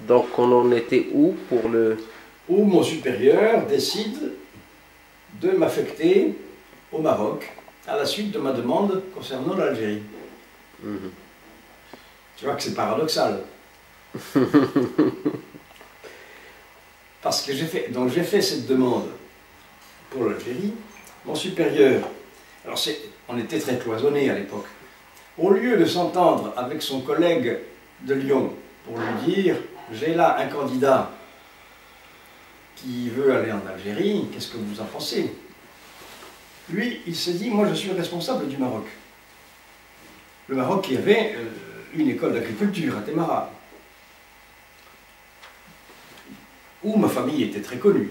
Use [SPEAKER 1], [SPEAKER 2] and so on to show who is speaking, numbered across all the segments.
[SPEAKER 1] Donc on en était où pour le...
[SPEAKER 2] Où mon supérieur décide de m'affecter au Maroc à la suite de ma demande concernant l'Algérie.
[SPEAKER 1] Mhm.
[SPEAKER 2] Tu vois que c'est paradoxal. Parce que j'ai fait cette demande pour l'Algérie. Mon supérieur, alors on était très cloisonnés à l'époque, au lieu de s'entendre avec son collègue de Lyon pour lui dire « j'ai là un candidat qui veut aller en Algérie, qu'est-ce que vous en pensez ?» Lui, il s'est dit « moi je suis responsable du Maroc ». Le Maroc qui avait une école d'agriculture à Témara, où ma famille était très connue.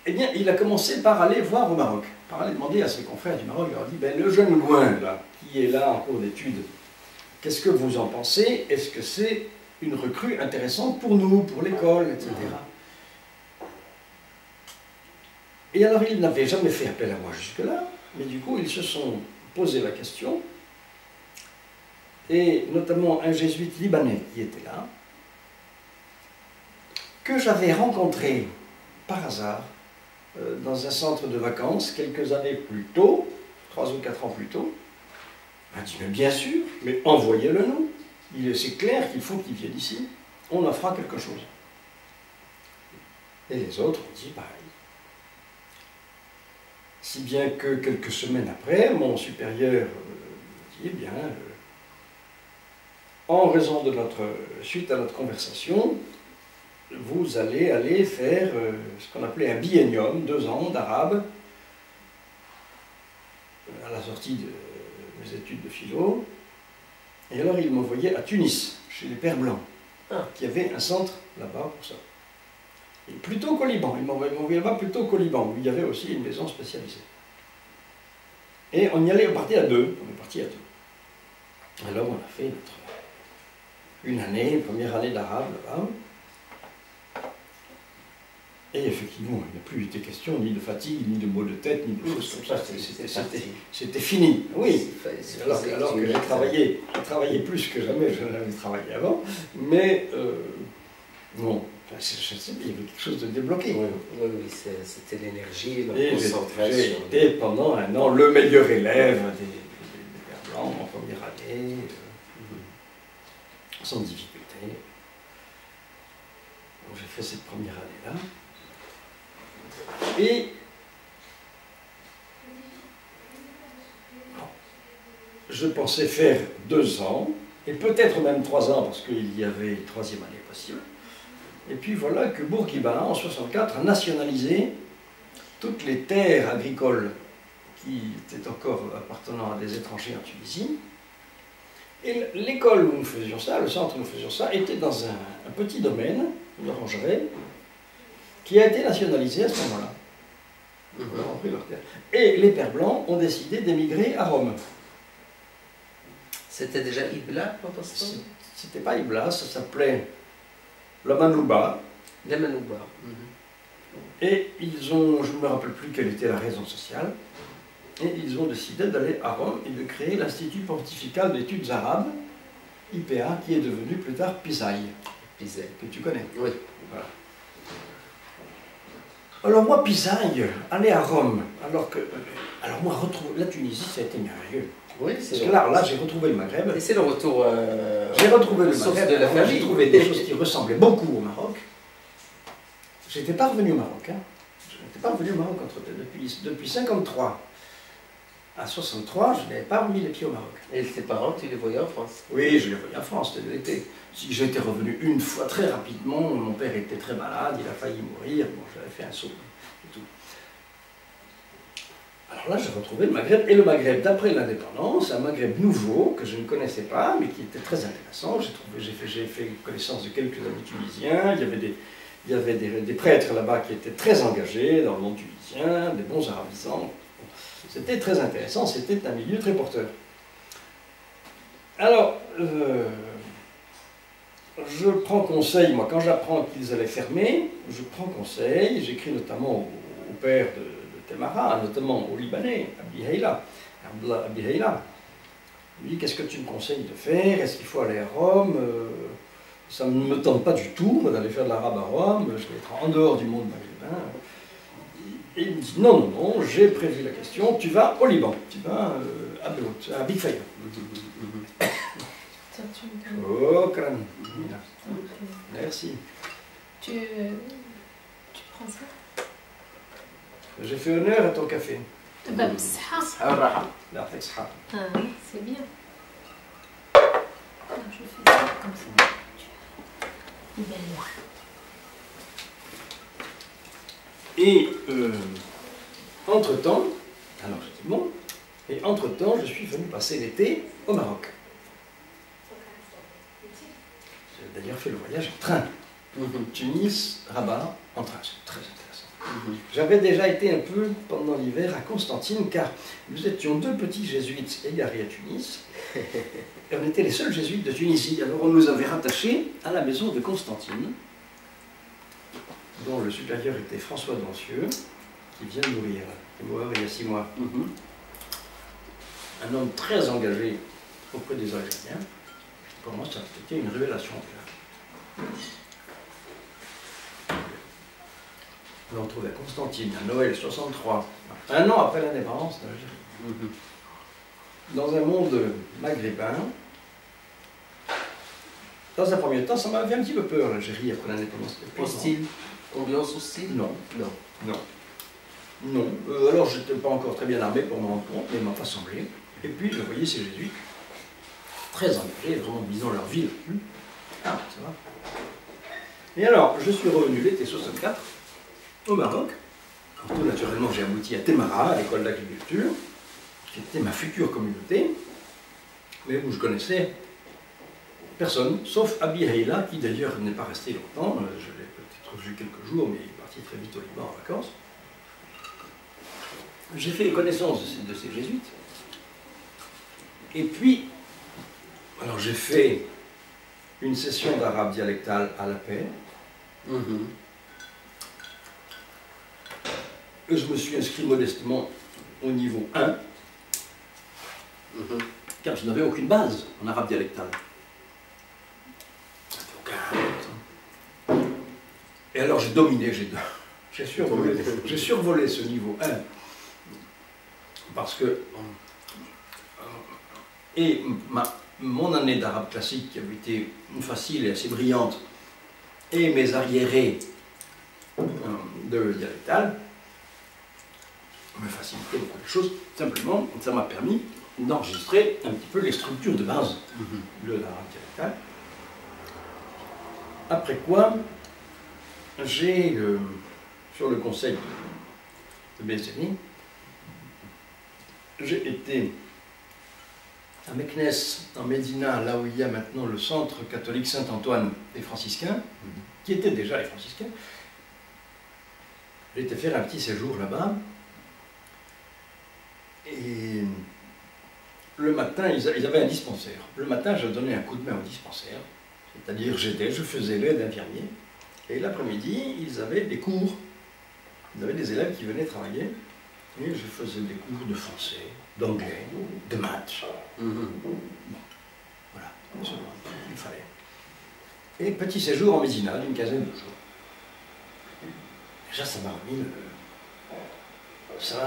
[SPEAKER 2] Eh bien, il a commencé par aller voir au Maroc, par aller demander à ses confrères du Maroc, il leur a dit, ben, le jeune loin, là, qui est là en cours d'études, qu'est-ce que vous en pensez? Est-ce que c'est une recrue intéressante pour nous, pour l'école, etc. Et alors, ils n'avaient jamais fait appel à moi jusque-là, mais du coup, ils se sont posé la question, et notamment un jésuite libanais qui était là, que j'avais rencontré par hasard dans un centre de vacances quelques années plus tôt, 3 ou 4 ans plus tôt, m'a dit, mais bien sûr, mais envoyez-le nous. C'est clair qu'il faut qu'il vienne ici. On en fera quelque chose. Et les autres ont dit pareil. Si bien que quelques semaines après, mon supérieur dit, eh bien, en raison de suite à notre conversation, vous allez aller faire ce qu'on appelait un biennium, 2 ans d'arabe, à la sortie de mes études de philo. Et alors il m'envoyait à Tunis, chez les Pères Blancs, qui avait un centre là-bas pour ça. Et plutôt qu'au Liban, il m'envoyait là-bas plutôt qu'au Liban, où il y avait aussi une maison spécialisée. Et on y allait, on partait à 2, on est parti à 2. Alors on a fait une année, première année d'arabe là-bas. Et effectivement, il n'a plus été question ni de fatigue, ni de maux de tête, ni de choses comme ça. C'était fini. Oui, alors que j'ai travaillé plus que jamais je n'avais travaillé avant. Mais bon, enfin, je sais, il y avait quelque chose de débloqué.
[SPEAKER 1] Oui, c'était l'énergie, la
[SPEAKER 2] et
[SPEAKER 1] concentration.
[SPEAKER 2] J'ai été pendant 1 an le meilleur élève des Pères Blancs en première année, sans difficulté. Donc j'ai fait cette première année-là. Et je pensais faire 2 ans, et peut-être même 3 ans, parce qu'il y avait une 3e année possible. Et puis voilà que Bourguiba, en 64, a nationalisé toutes les terres agricoles qui étaient encore appartenant à des étrangers en Tunisie. Et l'école où nous faisions ça, le centre où nous faisions ça, était dans un petit domaine, une orangerie, qui a été nationalisé à ce moment-là. Et les Pères Blancs ont décidé d'émigrer à Rome.
[SPEAKER 1] C'était déjà Ibla pendant ce temps?
[SPEAKER 2] C'était pas Ibla, ça s'appelait la Manouba.
[SPEAKER 1] La Manouba.
[SPEAKER 2] Et ils ont, je ne me rappelle plus quelle était la raison sociale, et ils ont décidé d'aller à Rome et de créer l'Institut pontifical d'études arabes, IPA, qui est devenu plus tard PISAI, que tu connais.
[SPEAKER 1] Oui.
[SPEAKER 2] Voilà. Alors moi, Pisaille, aller à Rome, alors moi, retrouver la Tunisie, ça a été merveilleux.
[SPEAKER 1] Oui,
[SPEAKER 2] parce que là j'ai retrouvé le Maghreb.
[SPEAKER 1] Et c'est le retour.
[SPEAKER 2] J'ai retrouvé le Maghreb
[SPEAKER 1] de la famille.
[SPEAKER 2] J'ai trouvé des choses qui ressemblaient beaucoup au Maroc. Je n'étais pas revenu au Maroc. Hein. Je n'étais pas revenu au Maroc depuis 53 à 63, je n'avais pas remis les pieds au Maroc.
[SPEAKER 1] Et tes parents, tu les voyais en France?
[SPEAKER 2] Oui, je les voyais en France, c'était l'été. Si j'étais revenu une fois très rapidement, mon père était très malade, il a failli mourir, bon, j'avais fait un saut et tout. Alors là, j'ai retrouvé le Maghreb, et le Maghreb d'après l'indépendance, un Maghreb nouveau, que je ne connaissais pas, mais qui était très intéressant. J'ai fait connaissance de quelques amis tunisiens, il y avait des prêtres là-bas qui étaient très engagés dans le monde tunisien, des bons arabisants. C'était très intéressant, c'était un milieu très porteur. Alors, je prends conseil, moi, quand j'apprends qu'ils allaient fermer, je prends conseil, j'écris notamment au père de Témara, notamment au Libanais, Abdallah Abi Hayla. Je lui dis, qu'est-ce que tu me conseilles de faire? Est-ce qu'il faut aller à Rome? Ça ne me tente pas du tout, moi, d'aller faire de l'arabe à Rome, je vais être en dehors du monde maghrébin. Et il me dit, non, non, non, j'ai prévu la question, tu vas au Liban, tu vas à Beyrouth, à Big Fire.
[SPEAKER 3] Ça, tu me donnes.
[SPEAKER 2] Oh, crâne. Merci.
[SPEAKER 3] Tu prends ça?
[SPEAKER 2] J'ai fait honneur à ton café.
[SPEAKER 3] Bah, بصحة.
[SPEAKER 1] صحة والراحة.
[SPEAKER 2] لا يعطيك الصحة.
[SPEAKER 3] Ah, c'est bien. Ah, je fais ça comme ça. Belle.
[SPEAKER 2] Et entre-temps, alors je dis bon, et entre-temps, je suis venu passer l'été au Maroc. J'ai d'ailleurs fait le voyage en train. Tunis, Rabat, en train, c'est très intéressant. J'avais déjà été un peu pendant l'hiver à Constantine, car nous étions deux petits jésuites égarés à Tunis, et on était les seuls jésuites de Tunisie. Alors on nous avait rattachés à la maison de Constantine, dont le supérieur était François Dancieux, qui vient de mourir, qui est mort il y a 6 mois. Un homme très engagé auprès des Algériens. Pour moi, ça a été une révélation. On l'a retrouvé à Constantine, à Noël 63, un an après l'indépendance d'Algérie. Dans un monde maghrébin, dans un premier temps, ça m'avait fait un petit peu peur, l'Algérie, après l'indépendance.
[SPEAKER 1] Hostile. Ambiance hostile?
[SPEAKER 2] Non.
[SPEAKER 1] Non.
[SPEAKER 2] Non. Non. Alors, je n'étais pas encore très bien armé pour m'en rendre compte, mais il ne m'a pas semblé. Et puis, je voyais ces jésuites, très engagés, vraiment visant leur vie. Ah, ça va. Et alors, je suis revenu l'été 64, au Maroc. Tout naturellement, j'ai abouti à Temara, à l'école d'agriculture, qui était ma future communauté, mais où je connaissais personne, sauf Abi Haïla, qui d'ailleurs n'est pas resté longtemps. Je l'ai peut-être vu quelques jours, mais il est parti très vite au Liban en vacances. J'ai fait connaissance de ces jésuites. Et puis, alors j'ai fait une session d'arabe dialectal à la paix. Je me suis inscrit modestement au niveau 1, car je n'avais aucune base en arabe dialectal. Et alors j'ai dominé, j'ai survolé ce niveau 1, parce que mon année d'arabe classique, qui avait été facile et assez brillante, et mes arriérés de dialectal me facilitaient beaucoup de choses. Simplement, ça m'a permis d'enregistrer un petit peu les structures de base de l'arabe dialectal. Après quoi, j'ai, sur le conseil de Bézéni, j'ai été à Meknès, en Médina, là où il y a maintenant le centre catholique Saint-Antoine des franciscains, qui étaient déjà les franciscains. J'ai été faire un petit séjour là-bas. Et le matin, ils avaient un dispensaire. Le matin, je donnais un coup de main au dispensaire, c'est-à-dire je faisais l'aide infirmier. Et l'après-midi, ils avaient des cours. Ils avaient des élèves qui venaient travailler. Et je faisais des cours de français, d'anglais, de maths. Bon, voilà, ce qu'il fallait. Et petit séjour en Médina d'une quinzaine de jours. Déjà, ça m'a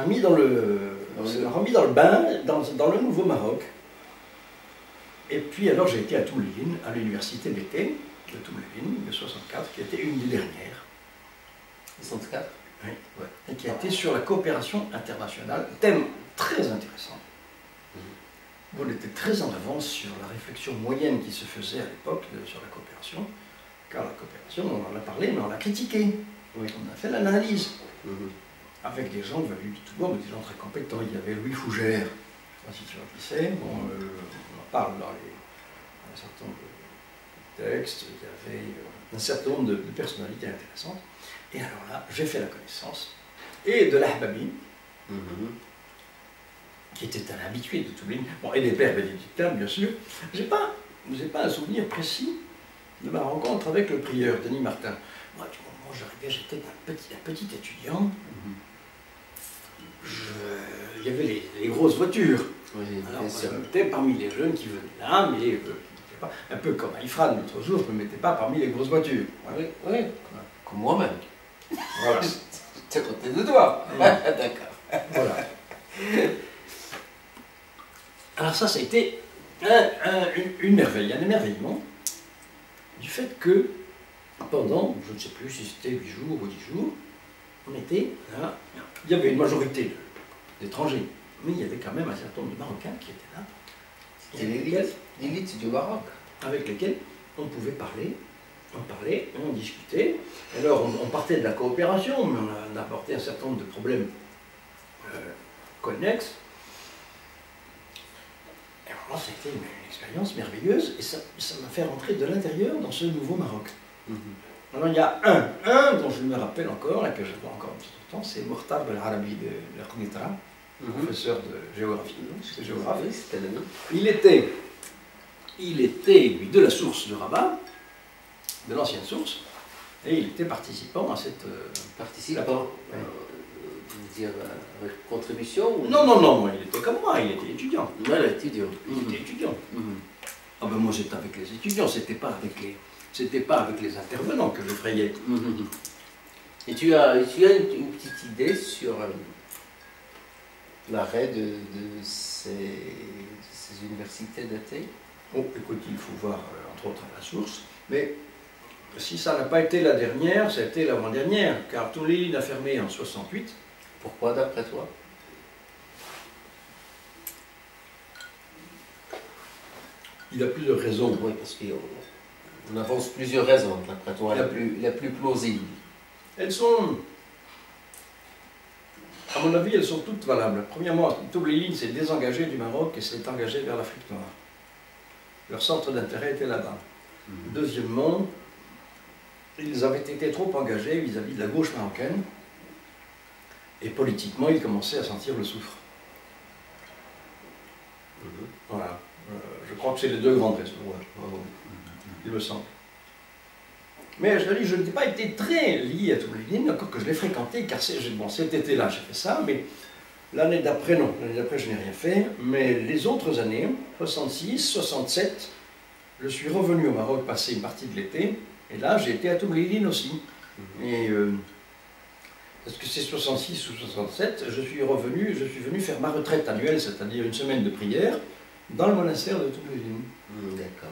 [SPEAKER 2] remis dans le bain, dans le nouveau Maroc. Et puis alors j'ai été à Toulouse, à l'université d'été de Toulouse, de 64, qui était une des dernières.
[SPEAKER 1] 64?
[SPEAKER 2] Oui, ouais. Et qui a été sur la coopération internationale, thème très intéressant. On était très en avance sur la réflexion moyenne qui se faisait à l'époque sur la coopération, car la coopération, on en a parlé, mais on l'a critiquée. Oui. On a fait l'analyse, avec des gens venus de tout bord, mais des gens très compétents. Il y avait Louis Fougère, je ne sais pas si tu vois qui c'est, bon, on en parle dans un certain nombre de textes, il y avait un certain nombre de personnalités intéressantes. Et alors là, j'ai fait la connaissance, et de l'Ahbabi, qui était un habitué de Toulouse, bon, et des pères bénédictins, bien sûr. Je n'ai pas un souvenir précis de ma rencontre avec le prieur, Denis Martin. Moi, du moment où j'arrivais, j'étais un petit étudiant. Il y avait les grosses voitures.
[SPEAKER 1] Oui,
[SPEAKER 2] alors, j'étais parmi les jeunes qui venaient là, mais fais pas. Un peu comme Ifran, l'autre jour, je ne me mettais pas parmi les grosses voitures.
[SPEAKER 1] Oui, oui, comme moi-même.
[SPEAKER 2] Voilà.
[SPEAKER 1] Tu es côté de toi. D'accord.
[SPEAKER 2] Voilà. Alors ça a été une merveille, un émerveillement du fait que pendant, je ne sais plus si c'était 8 jours ou 10 jours, on était là, il y avait une majorité d'étrangers, mais il y avait quand même un certain nombre de Marocains qui étaient là,
[SPEAKER 1] C'était l'élite du Maroc.
[SPEAKER 2] avec lesquels on pouvait parler, on parlait, on discutait. Alors on partait de la coopération, mais on a apporté un certain nombre de problèmes connexes. Et vraiment, c'était une expérience merveilleuse, et ça m'a fait rentrer de l'intérieur dans ce nouveau Maroc. Alors il y a un dont je me rappelle encore, et que je vois encore un petit temps, c'est Mokhtar Belarabi de la Kounitra, professeur de géographie. C'est géographe.
[SPEAKER 1] Oui, c'était le nom.
[SPEAKER 2] Il était, lui, de la source de Rabat, de l'ancienne source, et il était participant à cette...
[SPEAKER 1] Participant. Dire avec contribution ou...
[SPEAKER 2] Non, il était comme moi, il était étudiant.
[SPEAKER 1] Ouais, l'étudiant.
[SPEAKER 2] Il était étudiant. Ah ben moi j'étais avec les étudiants, c'était pas avec les intervenants que je frayais.
[SPEAKER 1] Et tu as une petite idée sur l'arrêt de ces universités d'athée?
[SPEAKER 2] Bon, écoute, il faut voir, entre autres, à la source, mais si ça n'a pas été la dernière, ça a été l'avant-dernière, car Toulouse a fermé en 68.
[SPEAKER 1] Pourquoi d'après toi?
[SPEAKER 2] Il y a plusieurs raisons.
[SPEAKER 1] Oui, parce qu'on avance plusieurs raisons, d'après toi, la plus plausible.
[SPEAKER 2] Elles sont, à mon avis, elles sont toutes valables. Premièrement, Toulouse s'est désengagé du Maroc et s'est engagé vers l'Afrique noire. Leur centre d'intérêt était là-bas. Deuxièmement, ils avaient été trop engagés vis-à-vis de la gauche marocaine, et politiquement, ils commençaient à sentir le soufre. Voilà. Je crois que c'est les deux grandes raisons. Il me semble. Mais je dis, je n'ai pas été très lié à Toulouse, encore que je l'ai fréquenté, car bon, cet été-là, j'ai fait ça, mais l'année d'après, non. L'année d'après, je n'ai rien fait. Mais les autres années, 66, 67, je suis revenu au Maroc passer une partie de l'été, et là, j'ai été à Toulouse aussi. Et est-ce que c'est 66 ou 67, je suis venu faire ma retraite annuelle, c'est-à-dire une semaine de prière, dans le monastère de Toulouse.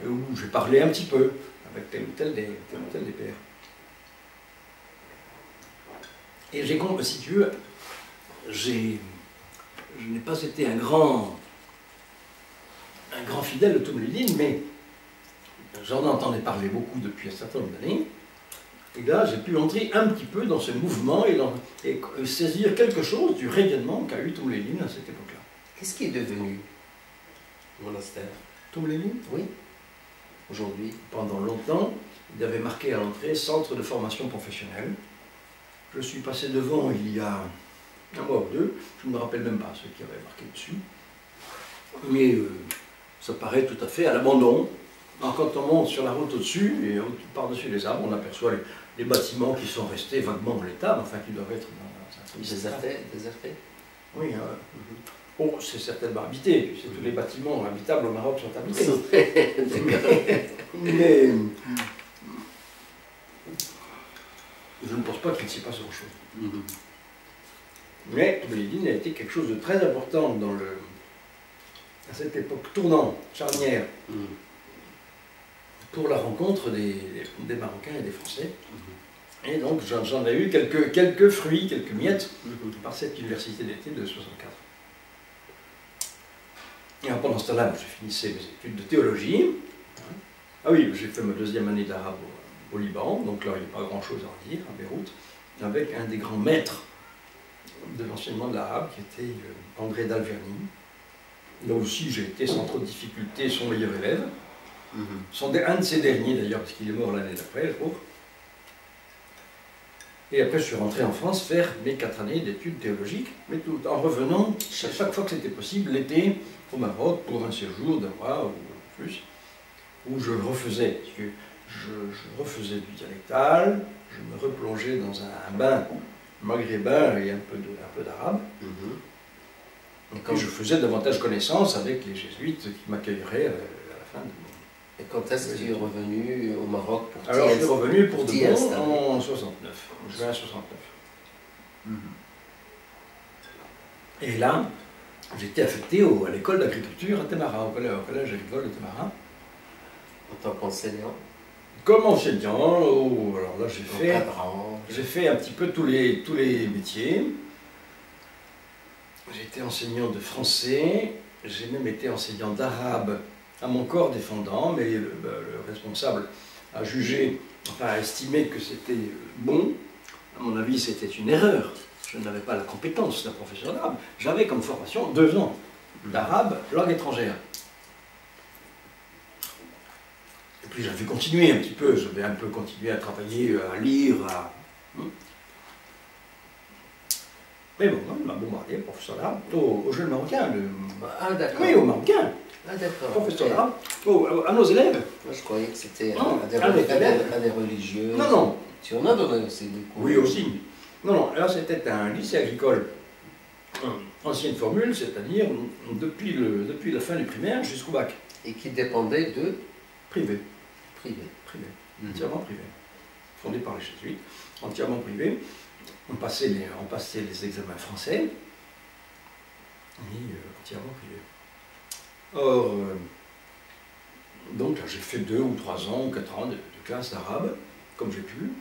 [SPEAKER 2] Où j'ai parlé un petit peu avec tel ou tel des pères. Et si tu veux, je n'ai pas été un grand fidèle de Toulouse, mais j'en entendais parler beaucoup depuis un certain nombre d'années. Et là, j'ai pu entrer un petit peu dans ce mouvement et saisir quelque chose du rayonnement qu'a eu Toulouse à cette époque-là.
[SPEAKER 1] Qu'est-ce qui est devenu le monastère?
[SPEAKER 2] Toulouse?
[SPEAKER 1] Oui. Aujourd'hui?
[SPEAKER 2] Pendant longtemps, il avait marqué à l'entrée centre de formation professionnelle. Je suis passé devant il y a un mois ou deux, je ne me rappelle même pas ce qui avait marqué dessus. Mais ça paraît tout à fait à l'abandon. Quand on monte sur la route au-dessus, et par-dessus les arbres, on aperçoit les bâtiments qui sont restés vaguement en l'état, enfin qui doivent être dans un
[SPEAKER 1] désertés.
[SPEAKER 2] Oui, oh, c'est certainement habité. Tous les bâtiments habitables au Maroc sont habités. Mais je ne pense pas qu'il s'y passe grand-chose. Mais Toulouse a été quelque chose de très important à cette époque tournante, charnière, pour la rencontre des Marocains et des Français. Et donc j'en ai eu quelques fruits, quelques miettes par cette université d'été de 64. Et pendant ce temps-là, je finissais mes études de théologie. Ah oui, j'ai fait ma deuxième année d'arabe au Liban, donc là il n'y a pas grand-chose à en dire, à Beyrouth, avec un des grands maîtres de l'enseignement de l'arabe, qui était André Dalverny. Là aussi j'ai été sans trop de difficultés son meilleur élève. Un de ces derniers d'ailleurs, parce qu'il est mort l'année d'après, je trouve. Et après, je suis rentré en France faire mes 4 années d'études théologiques, mais tout en revenant, chaque fois que c'était possible, l'été, au Maroc, pour un séjour d'un mois ou plus, où je refaisais du dialectal, je me replongeais dans un bain maghrébin et un peu d'arabe. Et je faisais davantage connaissance avec les jésuites qui m'accueilleraient à la fin de
[SPEAKER 1] Et quand est-ce que tu es revenu au Maroc pour
[SPEAKER 2] Alors, je suis revenu pour de
[SPEAKER 1] t'y
[SPEAKER 2] bon
[SPEAKER 1] installer.
[SPEAKER 2] en 69, en juin 69. Et là, j'étais affecté à l'école d'agriculture à Témara, au collège agricole de Témara.
[SPEAKER 1] En tant qu'enseignant,
[SPEAKER 2] Comme enseignant, alors là
[SPEAKER 1] encadrant.
[SPEAKER 2] j'ai fait un petit peu tous les métiers. J'ai été enseignant de français, j'ai même été enseignant d'arabe à mon corps défendant, mais le responsable a jugé, enfin a estimé que c'était bon. À mon avis, c'était une erreur. Je n'avais pas la compétence d'un professeur d'arabe. J'avais comme formation 2 ans d'arabe, langue étrangère. Et puis j'avais continué un petit peu, j'avais un peu continué à travailler, à lire, Mais bon, il m'a bombardé, professeur d'arabe, aux jeunes marocains.
[SPEAKER 1] Ah d'accord.
[SPEAKER 2] Oui, aux marocains,
[SPEAKER 1] Ah d'accord.
[SPEAKER 2] professeur
[SPEAKER 1] Ok.
[SPEAKER 2] d'arabe, à nos élèves.
[SPEAKER 1] Moi je croyais que c'était
[SPEAKER 2] Non,
[SPEAKER 1] à des religieux.
[SPEAKER 2] Non, non.
[SPEAKER 1] Tu en as donné aussi des cours.
[SPEAKER 2] Oui, aussi. Non, là c'était un lycée agricole, ancienne formule, c'est-à-dire depuis la fin du primaire jusqu'au bac.
[SPEAKER 1] Et qui dépendait de
[SPEAKER 2] Privé,
[SPEAKER 1] privé.
[SPEAKER 2] entièrement privé. Fondé par les jésuites, entièrement privé. On passait les examens français, et entièrement privé. Or, donc là j'ai fait 2 ou 3 ans ou 4 ans de classe d'arabe, comme j'ai pu.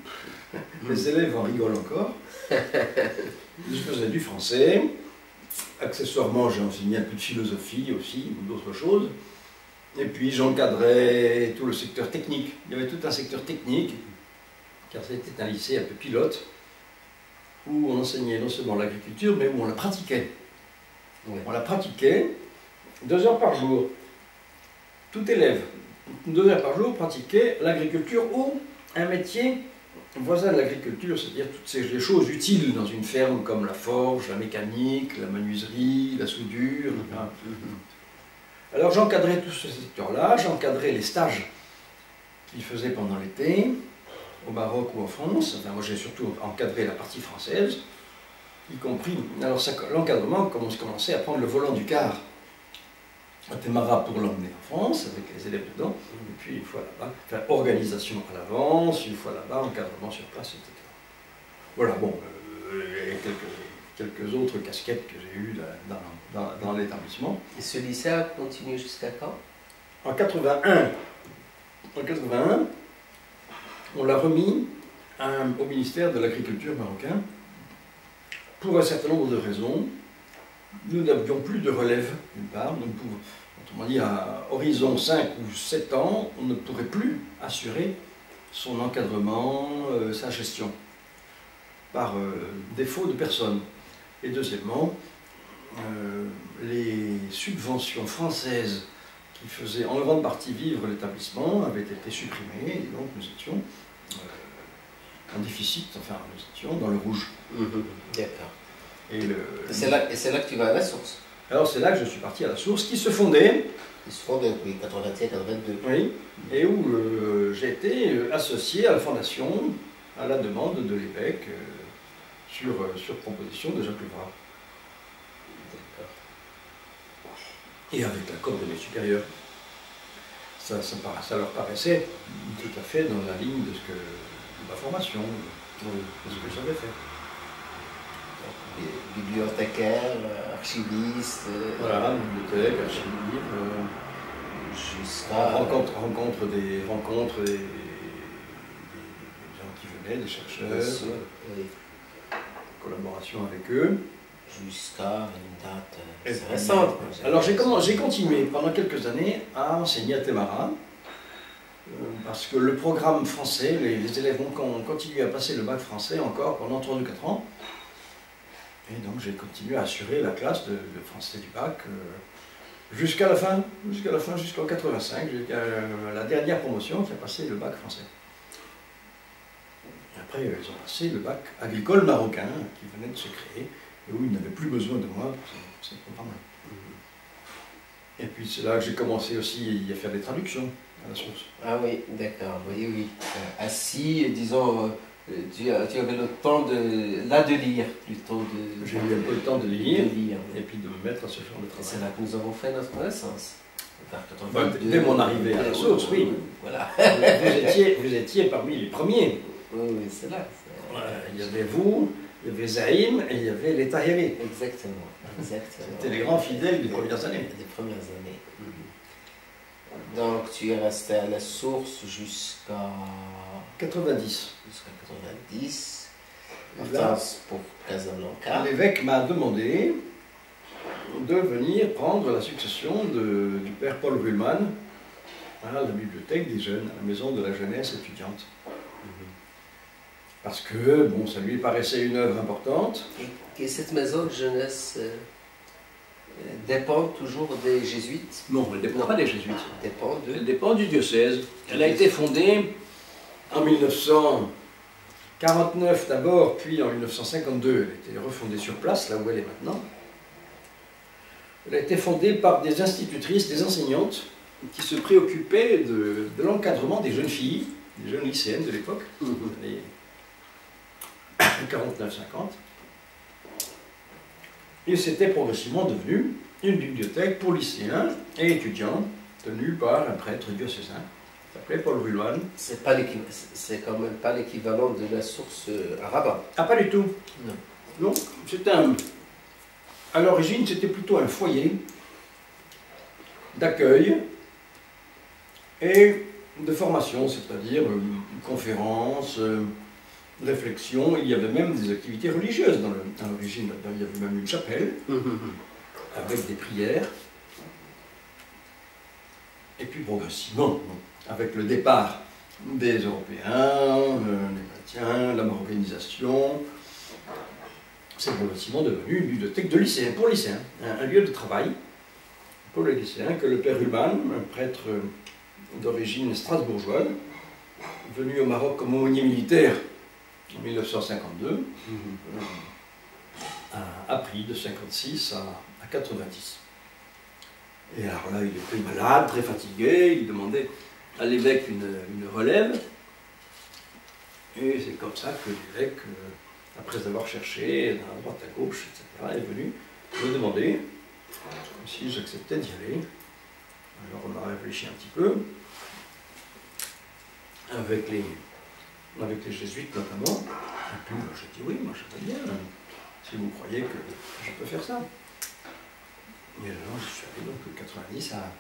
[SPEAKER 2] Les élèves en rigolent encore. Je faisais du français. Accessoirement, j'ai enseigné un peu de philosophie aussi, ou d'autres choses. Et puis j'encadrais tout le secteur technique. Il y avait tout un secteur technique, car c'était un lycée un peu pilote, où on enseignait non seulement l'agriculture, mais où on la pratiquait.
[SPEAKER 1] Oui.
[SPEAKER 2] On la pratiquait 2 heures par jour. Tout élève, 2 heures par jour, pratiquait l'agriculture ou un métier voisin de l'agriculture, c'est-à-dire toutes ces choses utiles dans une ferme comme la forge, la mécanique, la menuiserie, la soudure. Enfin. Alors j'encadrais tout ce secteur-là, j'encadrais les stages qu'ils faisaient pendant l'été, au Maroc ou en France. Enfin, moi j'ai surtout encadré la partie française, y compris. Alors l'encadrement, comme on commençait à prendre le volant du car à Témara pour l'emmener en France, avec les élèves dedans, et puis une fois là-bas, enfin, organisation à l'avance, une fois là-bas, encadrement sur place, etc. Voilà, bon, et quelques autres casquettes que j'ai eues dans l'établissement.
[SPEAKER 1] Et ce lycée a continué jusqu'à quand?
[SPEAKER 2] En 81, on l'a remis au ministère de l'Agriculture marocain pour un certain nombre de raisons. Nous n'avions plus de relève, d'une part. Nous pouvons, autrement dit, à horizon 5 ou 7 ans, on ne pourrait plus assurer son encadrement, sa gestion, par défaut de personnes. Et deuxièmement, les subventions françaises qui faisaient en grande partie vivre l'établissement avaient été supprimées, et donc nous étions en déficit, enfin nous étions dans le rouge.
[SPEAKER 1] D'accord.
[SPEAKER 2] Et
[SPEAKER 1] c'est là que tu vas à la source.
[SPEAKER 2] Alors c'est là que je suis parti à la source, qui se fondait,
[SPEAKER 1] Ils se font depuis 81, 82.
[SPEAKER 2] oui, et où j'ai été associé à la fondation à la demande de l'évêque sur proposition de Jacques Lebrun.
[SPEAKER 1] D'accord.
[SPEAKER 2] Et avec l'accord de mes supérieurs. Ça leur paraissait tout à fait dans la ligne de ma formation, de ce que j'avais fait.
[SPEAKER 1] Bibliothécaire, archiviste.
[SPEAKER 2] Voilà, bibliothèque, archives,
[SPEAKER 1] jusqu'à.
[SPEAKER 2] rencontre des gens qui venaient, des chercheurs,
[SPEAKER 1] Oui.
[SPEAKER 2] collaboration avec eux.
[SPEAKER 1] Jusqu'à une date
[SPEAKER 2] Et
[SPEAKER 1] c'est récente.
[SPEAKER 2] Alors j'ai continué pendant quelques années à enseigner à Témara, parce que le programme français, les élèves ont continué à passer le bac français encore pendant 3 ou 4 ans. Et donc j'ai continué à assurer la classe de français du bac jusqu'à la fin, jusqu'en 85, jusqu'à la dernière promotion qui a passé le bac français. Et après, ils ont passé le bac agricole marocain qui venait de se créer, et où ils n'avaient plus besoin de moi pour ces programmes-là. Et puis c'est là que j'ai commencé aussi à faire des traductions à la source.
[SPEAKER 1] Ah oui, d'accord, oui. Assis, disons, tu avais le temps de lire plutôt.
[SPEAKER 2] J'ai eu un peu le temps de lire,
[SPEAKER 1] oui.
[SPEAKER 2] et puis de me mettre à ce genre de travail.
[SPEAKER 1] C'est là que nous avons fait notre connaissance. Vers
[SPEAKER 2] Bah,
[SPEAKER 1] 82.
[SPEAKER 2] dès mon arrivée à la source, oui.
[SPEAKER 1] Voilà.
[SPEAKER 2] Vous étiez parmi les premiers.
[SPEAKER 1] Oui, oui, c'est là.
[SPEAKER 2] Il y avait vous, il y avait Zaïm et il y avait les Tahiri.
[SPEAKER 1] Exactement. Exactement.
[SPEAKER 2] C'était les grands fidèles des premières années.
[SPEAKER 1] Des premières années. Donc tu es resté à la source jusqu'à
[SPEAKER 2] 90.
[SPEAKER 1] 90.
[SPEAKER 2] Là.
[SPEAKER 1] Enfin, pour Casablanca.
[SPEAKER 2] L'évêque m'a demandé de venir prendre la succession du père Paul Ruhlmann à la bibliothèque des jeunes, à la maison de la jeunesse étudiante. Parce que, bon, ça lui paraissait une œuvre importante.
[SPEAKER 1] Et cette maison de jeunesse dépend toujours des jésuites.
[SPEAKER 2] Non, elle ne dépend pas des jésuites.
[SPEAKER 1] Dépend de...
[SPEAKER 2] Elle dépend du diocèse. Elle a été fondée en 1949 d'abord, puis en 1952. Elle a été refondée sur place, là où elle est maintenant. Elle a été fondée par des institutrices, des enseignantes, qui se préoccupaient de l'encadrement des jeunes filles, des jeunes lycéennes de l'époque, des années 49-50. Et c'était progressivement devenu une bibliothèque pour lycéens et étudiants, tenue par un prêtre diocésain, qui s'appelait Paul Ruhlmann.
[SPEAKER 1] C'est quand même pas l'équivalent de la source à Rabat.
[SPEAKER 2] Ah, pas du tout.
[SPEAKER 1] Non.
[SPEAKER 2] Donc, à l'origine, c'était plutôt un foyer d'accueil et de formation, c'est-à-dire conférences, réflexions. Il y avait même des activités religieuses à l'origine. Il y avait même une chapelle avec des prières. Et puis progressivement, avec le départ des Européens, des chrétiens, la organisation, c'est progressivement devenu une bibliothèque de lycéens, pour lycéens, un lieu de travail pour les lycéens que le père Ruhlmann, un prêtre d'origine strasbourgeoise, venu au Maroc comme aumônier militaire en 1952, a appris de 56 à 90. Et alors là, il était malade, très fatigué, il demandait à l'évêque une relève, et c'est comme ça que l'évêque, après avoir cherché à droite, à gauche, etc., est venu me demander si j'acceptais d'y aller. Alors on a réfléchi un petit peu, avec les jésuites notamment, et puis j'ai dit oui, moi j'aimerais bien, si vous croyez que je peux faire ça. Et alors je suis allé donc de 90 à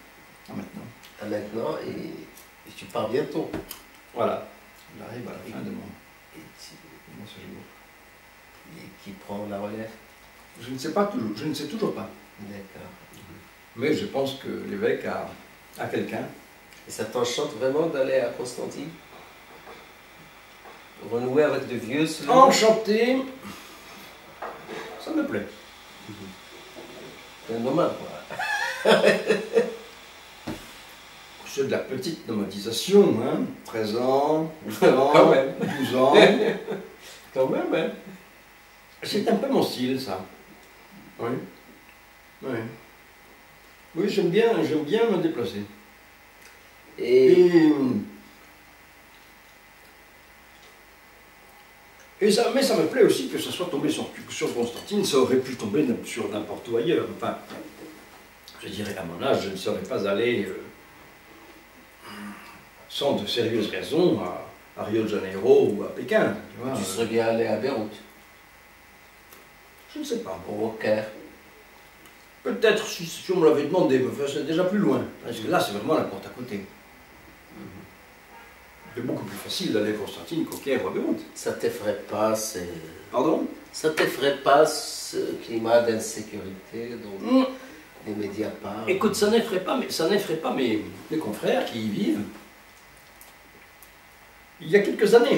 [SPEAKER 2] maintenant.
[SPEAKER 1] À maintenant, et tu pars bientôt.
[SPEAKER 2] Voilà, j'arrive à la fin de mon séjour.
[SPEAKER 1] Et qui prend la relève?
[SPEAKER 2] Je ne sais pas toujours, je ne sais toujours pas.
[SPEAKER 1] D'accord.
[SPEAKER 2] Mais je pense que l'évêque a quelqu'un.
[SPEAKER 1] Et ça t'enchante vraiment d'aller à Constantine? Renouer avec de vieux souvenirs?
[SPEAKER 2] Enchanté, ça me plaît.
[SPEAKER 1] C'est un nomade, quoi.
[SPEAKER 2] C'est de la petite nomadisation, hein. 13 ans, 12 ans,
[SPEAKER 1] Quand même.
[SPEAKER 2] 12 ans.
[SPEAKER 1] Quand même, hein.
[SPEAKER 2] C'est un peu mon style, ça. Oui. Oui. Oui, j'aime bien me déplacer. Mais ça me plaît aussi que ça soit tombé sur Constantine. Ça aurait pu tomber sur n'importe où ailleurs. Enfin, je dirais, à mon âge, je ne serais pas allé sans de sérieuses raisons à Rio de Janeiro ou à Pékin. Tu vois,
[SPEAKER 1] Tu serais bien allé à Beyrouth,
[SPEAKER 2] je ne sais pas.
[SPEAKER 1] au Caire.
[SPEAKER 2] Peut-être si on me l'avait demandé, mais enfin, c'est déjà plus loin. Parce que là, c'est vraiment la porte à côté. C'est beaucoup plus facile d'aller à Constantine qu'au Caire ou à Beyrouth.
[SPEAKER 1] Ça t'effraie pas,
[SPEAKER 2] Pardon?
[SPEAKER 1] ça t'effraie pas ce climat d'insécurité dont les médias parlent?
[SPEAKER 2] Écoute, ça n'effraie pas mes confrères qui y vivent. Il y a quelques années,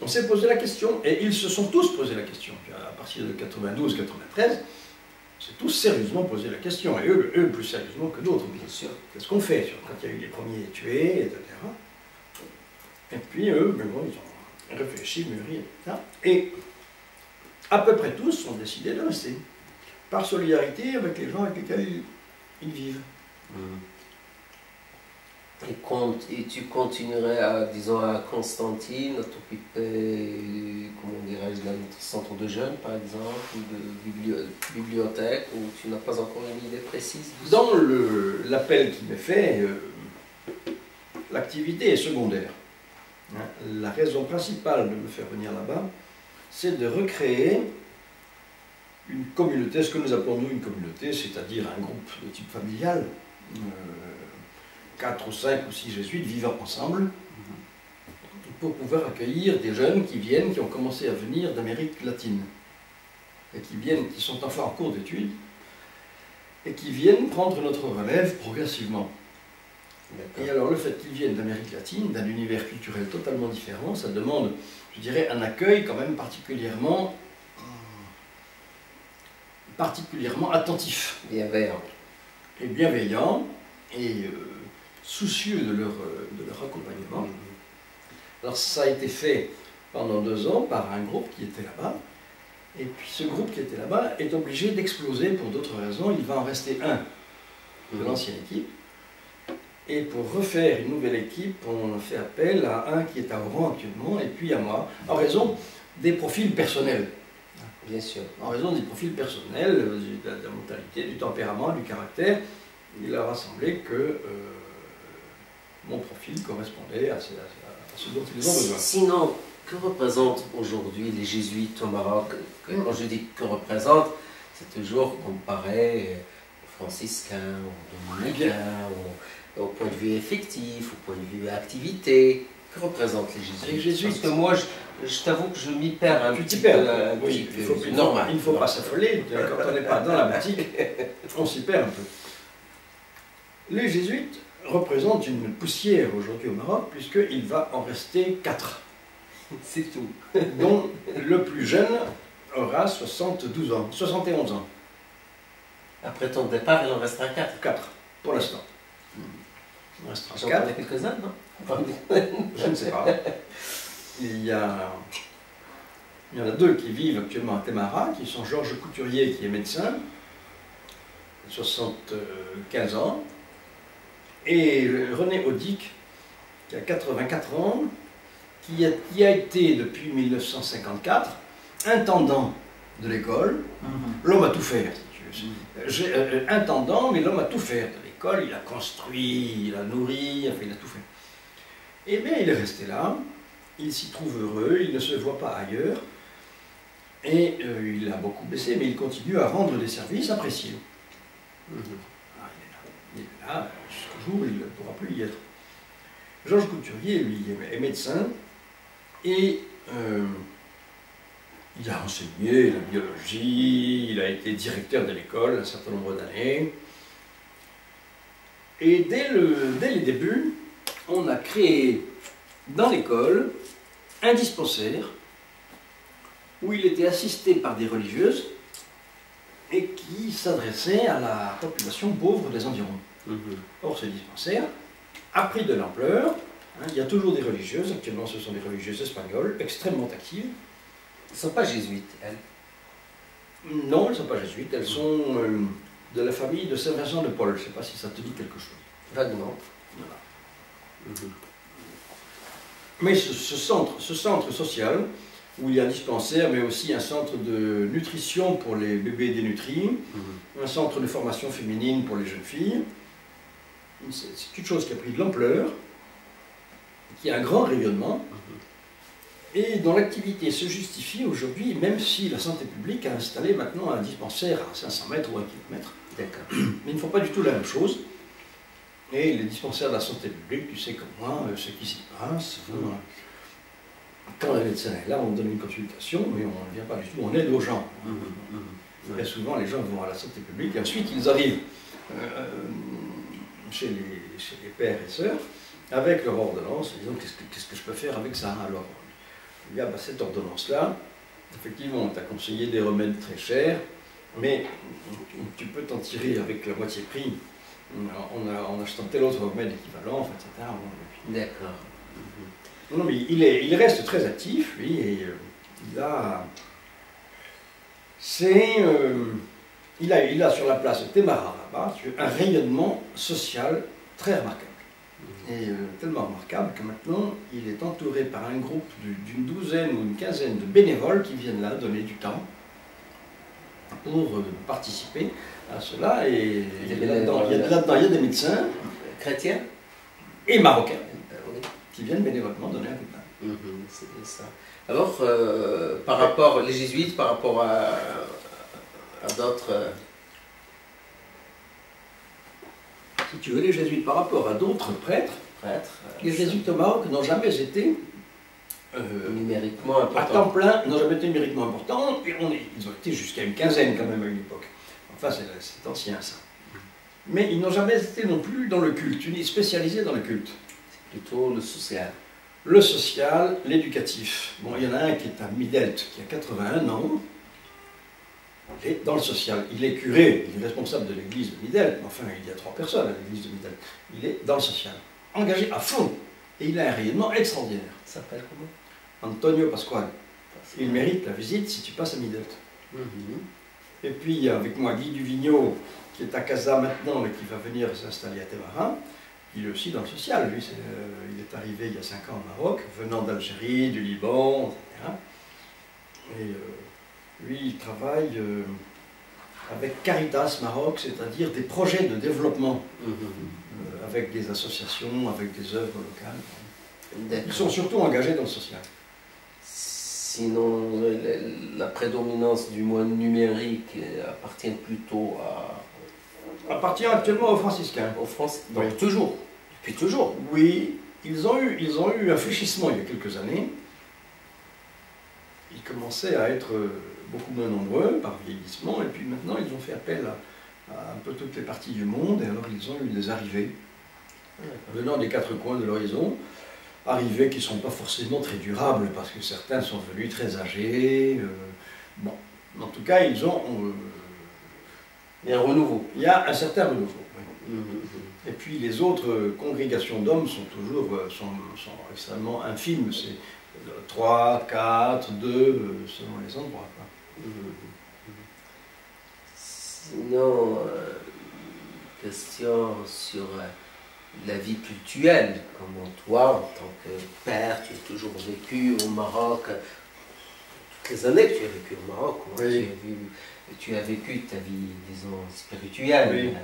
[SPEAKER 2] on s'est posé la question, et ils se sont tous posé la question. À partir de 92-93, on s'est tous sérieusement posé la question, et eux plus sérieusement que d'autres, bien sûr. Qu'est-ce qu'on fait quand il y a eu les premiers tués, etc. Et puis eux, mais bon, ils ont réfléchi, mûri, etc. Et à peu près tous ont décidé de rester, par solidarité avec les gens avec lesquels ils vivent.
[SPEAKER 1] Et tu continuerais à, disons, à Constantine, à t'occuper, comment dirais-je, d'un centre de jeunes, par exemple, ou de bibliothèque, ou tu n'as pas encore une idée précise de ça?
[SPEAKER 2] Dans l'appel qui m'est fait, l'activité est secondaire. Hein. La raison principale de me faire venir là-bas, c'est de recréer une communauté, ce que nous appelons nous une communauté, c'est-à-dire un groupe de type familial, 4 ou 5 ou 6 jésuites vivant ensemble, pour pouvoir accueillir des jeunes qui viennent, qui ont commencé à venir d'Amérique latine, et qui sont enfin en cours d'études, et qui viennent prendre notre relève progressivement. Et alors le fait qu'ils viennent d'Amérique latine, d'un univers culturel totalement différent, ça demande, je dirais, un accueil quand même particulièrement attentif.
[SPEAKER 1] Bienveillant.
[SPEAKER 2] Et bienveillant, et soucieux de leur accompagnement. Alors ça a été fait pendant 2 ans par un groupe qui était là-bas, et puis ce groupe qui était là-bas est obligé d'exploser pour d'autres raisons. Il va en rester un de l'ancienne équipe, et pour refaire une nouvelle équipe, on a fait appel à un qui est à Oran actuellement, et puis à moi, en raison des profils personnels.
[SPEAKER 1] Bien sûr.
[SPEAKER 2] En raison des profils personnels, de la mentalité, du tempérament, du caractère, il a rassemblé que mon profil correspondait à ce dont ils ont besoin.
[SPEAKER 1] Sinon, que représentent aujourd'hui les jésuites au Maroc? Quand je dis que représentent, c'est toujours comparé aux franciscains, aux dominicains, au point de vue effectif, au point de vue activité. Que représentent les jésuites?
[SPEAKER 2] Les jésuites.
[SPEAKER 1] Parce que moi, je t'avoue que je m'y perds un
[SPEAKER 2] Tu
[SPEAKER 1] petit
[SPEAKER 2] t'y
[SPEAKER 1] peu.
[SPEAKER 2] perds. Oui, il ne faut pas s'affoler. Quand on n'est pas dans la boutique, on s'y perd un peu. Les jésuites représentent une poussière aujourd'hui au Maroc, puisqu'il va en rester 4.
[SPEAKER 1] C'est tout.
[SPEAKER 2] Dont le plus jeune aura 71 ans.
[SPEAKER 1] Après ton départ, il en restera 4.
[SPEAKER 2] 4, pour l'instant. Il en restera
[SPEAKER 1] J'en
[SPEAKER 2] 4.
[SPEAKER 1] connais quelques-uns, non?
[SPEAKER 2] Je ne sais pas. Il y en a 2 qui vivent actuellement à Témara, qui sont Georges Couturier, qui est médecin, 75 ans, et René Audic, qui a 84 ans, qui a été depuis 1954 intendant de l'école. L'homme a tout fait, si tu veux. Intendant, mais l'homme a tout fait de l'école. Il a construit, il a nourri, enfin il a tout fait. Eh bien, il est resté là, il s'y trouve heureux, il ne se voit pas ailleurs, et il a beaucoup baissé, mais il continue à rendre des services appréciés. Il est là, jusqu'au jour où il ne pourra plus y être. Georges Couturier, lui, est médecin, et il a enseigné la biologie, il a été directeur de l'école un certain nombre d'années, et dès les débuts, on a créé dans l'école un dispensaire où il était assisté par des religieuses et qui s'adressait à la population pauvre des environs. Or, ce dispensaire a pris de l'ampleur. Il y a toujours des religieuses, actuellement ce sont des religieuses espagnoles, extrêmement actives.
[SPEAKER 1] Ils ne sont pas jésuites, elles?
[SPEAKER 2] Non, elles ne sont pas jésuites, elles sont de la famille de Saint-Vincent de Paul. Je ne sais pas si ça te dit quelque chose.
[SPEAKER 1] Vaguement.
[SPEAKER 2] Voilà. Mais ce centre social, où il y a un dispensaire, mais aussi un centre de nutrition pour les bébés dénutris, un centre de formation féminine pour les jeunes filles, c'est une chose qui a pris de l'ampleur, qui a un grand rayonnement, et dont l'activité se justifie aujourd'hui, même si la santé publique a installé maintenant un dispensaire à 500 mètres ou 1 kilomètre.
[SPEAKER 1] D'accord.
[SPEAKER 2] Mais ils ne font pas du tout la même chose. Et les dispensaires de la santé publique, tu sais comme moi, ce qui s'y passe. Quand le médecin est là, on donne une consultation, mais on ne vient pas du tout, on aide aux gens. Très souvent, les gens vont à la santé publique, et ensuite ils arrivent chez les pères et sœurs, avec leur ordonnance, en disant qu'est-ce que je peux faire avec ça? Alors, il y a cette ordonnance-là, effectivement, on t'a conseillé des remèdes très chers, mais tu peux t'en tirer avec la moitié prix en achetant tel autre remède équivalent, etc.
[SPEAKER 1] D'accord.
[SPEAKER 2] Non, mais il reste très actif, lui, et il a sur la place de Témara, là-bas, un rayonnement social très remarquable. Et tellement remarquable que maintenant, il est entouré par un groupe d'une douzaine ou une quinzaine de bénévoles qui viennent là donner du temps pour participer à cela. Et là-dedans, il y a des médecins
[SPEAKER 1] Chrétiens
[SPEAKER 2] et marocains
[SPEAKER 1] oui.
[SPEAKER 2] qui viennent bénévolement donner un coup de main.
[SPEAKER 1] C'est ça. Alors, par rapport, les jésuites, par rapport à d'autres...
[SPEAKER 2] Si tu veux, les jésuites par rapport à d'autres prêtres, les jésuites au Maroc n'ont jamais été
[SPEAKER 1] numériquement
[SPEAKER 2] à
[SPEAKER 1] important.
[SPEAKER 2] temps plein, n'ont jamais été numériquement importants, et ils ont été jusqu'à une quinzaine quand même à une époque. Enfin, c'est ancien ça. Mais ils n'ont jamais été non plus dans le culte, spécialisés dans le culte.
[SPEAKER 1] C'est plutôt le social.
[SPEAKER 2] Le social, l'éducatif. Bon, il y en a un qui est à Midelt, qui a 81 ans. Il est dans le social. Il est curé, il est responsable de l'église de Midelt. Enfin, il y a 3 personnes à l'église de Midelt. Il est dans le social, engagé à fond. Et il a un rayonnement extraordinaire.
[SPEAKER 1] Ça s'appelle comment?
[SPEAKER 2] Antonio Pasquale. Il mérite la visite si tu passes à Midelt. Et puis, il y a avec moi Guy Duvigneau, qui est à Casa maintenant, mais qui va venir s'installer à Témarin. Il est aussi dans le social. Lui, il est arrivé il y a 5 ans au Maroc, venant d'Algérie, du Liban, etc. Et lui, il travaille avec Caritas Maroc, c'est-à-dire des projets de développement avec des associations, avec des œuvres locales. Ils sont surtout engagés dans le social.
[SPEAKER 1] Sinon, la prédominance du monde numérique appartient plutôt
[SPEAKER 2] Appartient actuellement aux franciscains.
[SPEAKER 1] aux Français. Donc
[SPEAKER 2] Oui.
[SPEAKER 1] toujours, depuis toujours.
[SPEAKER 2] Oui, ils ont eu un fléchissement il y a quelques années. Ils commençaient à être beaucoup moins nombreux par vieillissement, et puis maintenant ils ont fait appel à un peu toutes les parties du monde, et alors ils ont eu des arrivées venant des 4 coins de l'horizon, arrivées qui ne sont pas forcément très durables, parce que certains sont venus très âgés. Bon, en tout cas, ils ont...
[SPEAKER 1] Il y a un renouveau.
[SPEAKER 2] il y a un certain renouveau. Oui. Et puis les autres congrégations d'hommes sont toujours sont extrêmement infimes. C'est 3, 4, 2, selon les endroits.
[SPEAKER 1] Sinon, question sur la vie culturelle. Comment toi, en tant que père, tu as toujours vécu au Maroc, toutes les années que tu as vécu au Maroc, comment
[SPEAKER 2] Oui.
[SPEAKER 1] tu as vécu ta vie, disons, spirituelle.
[SPEAKER 2] Oui.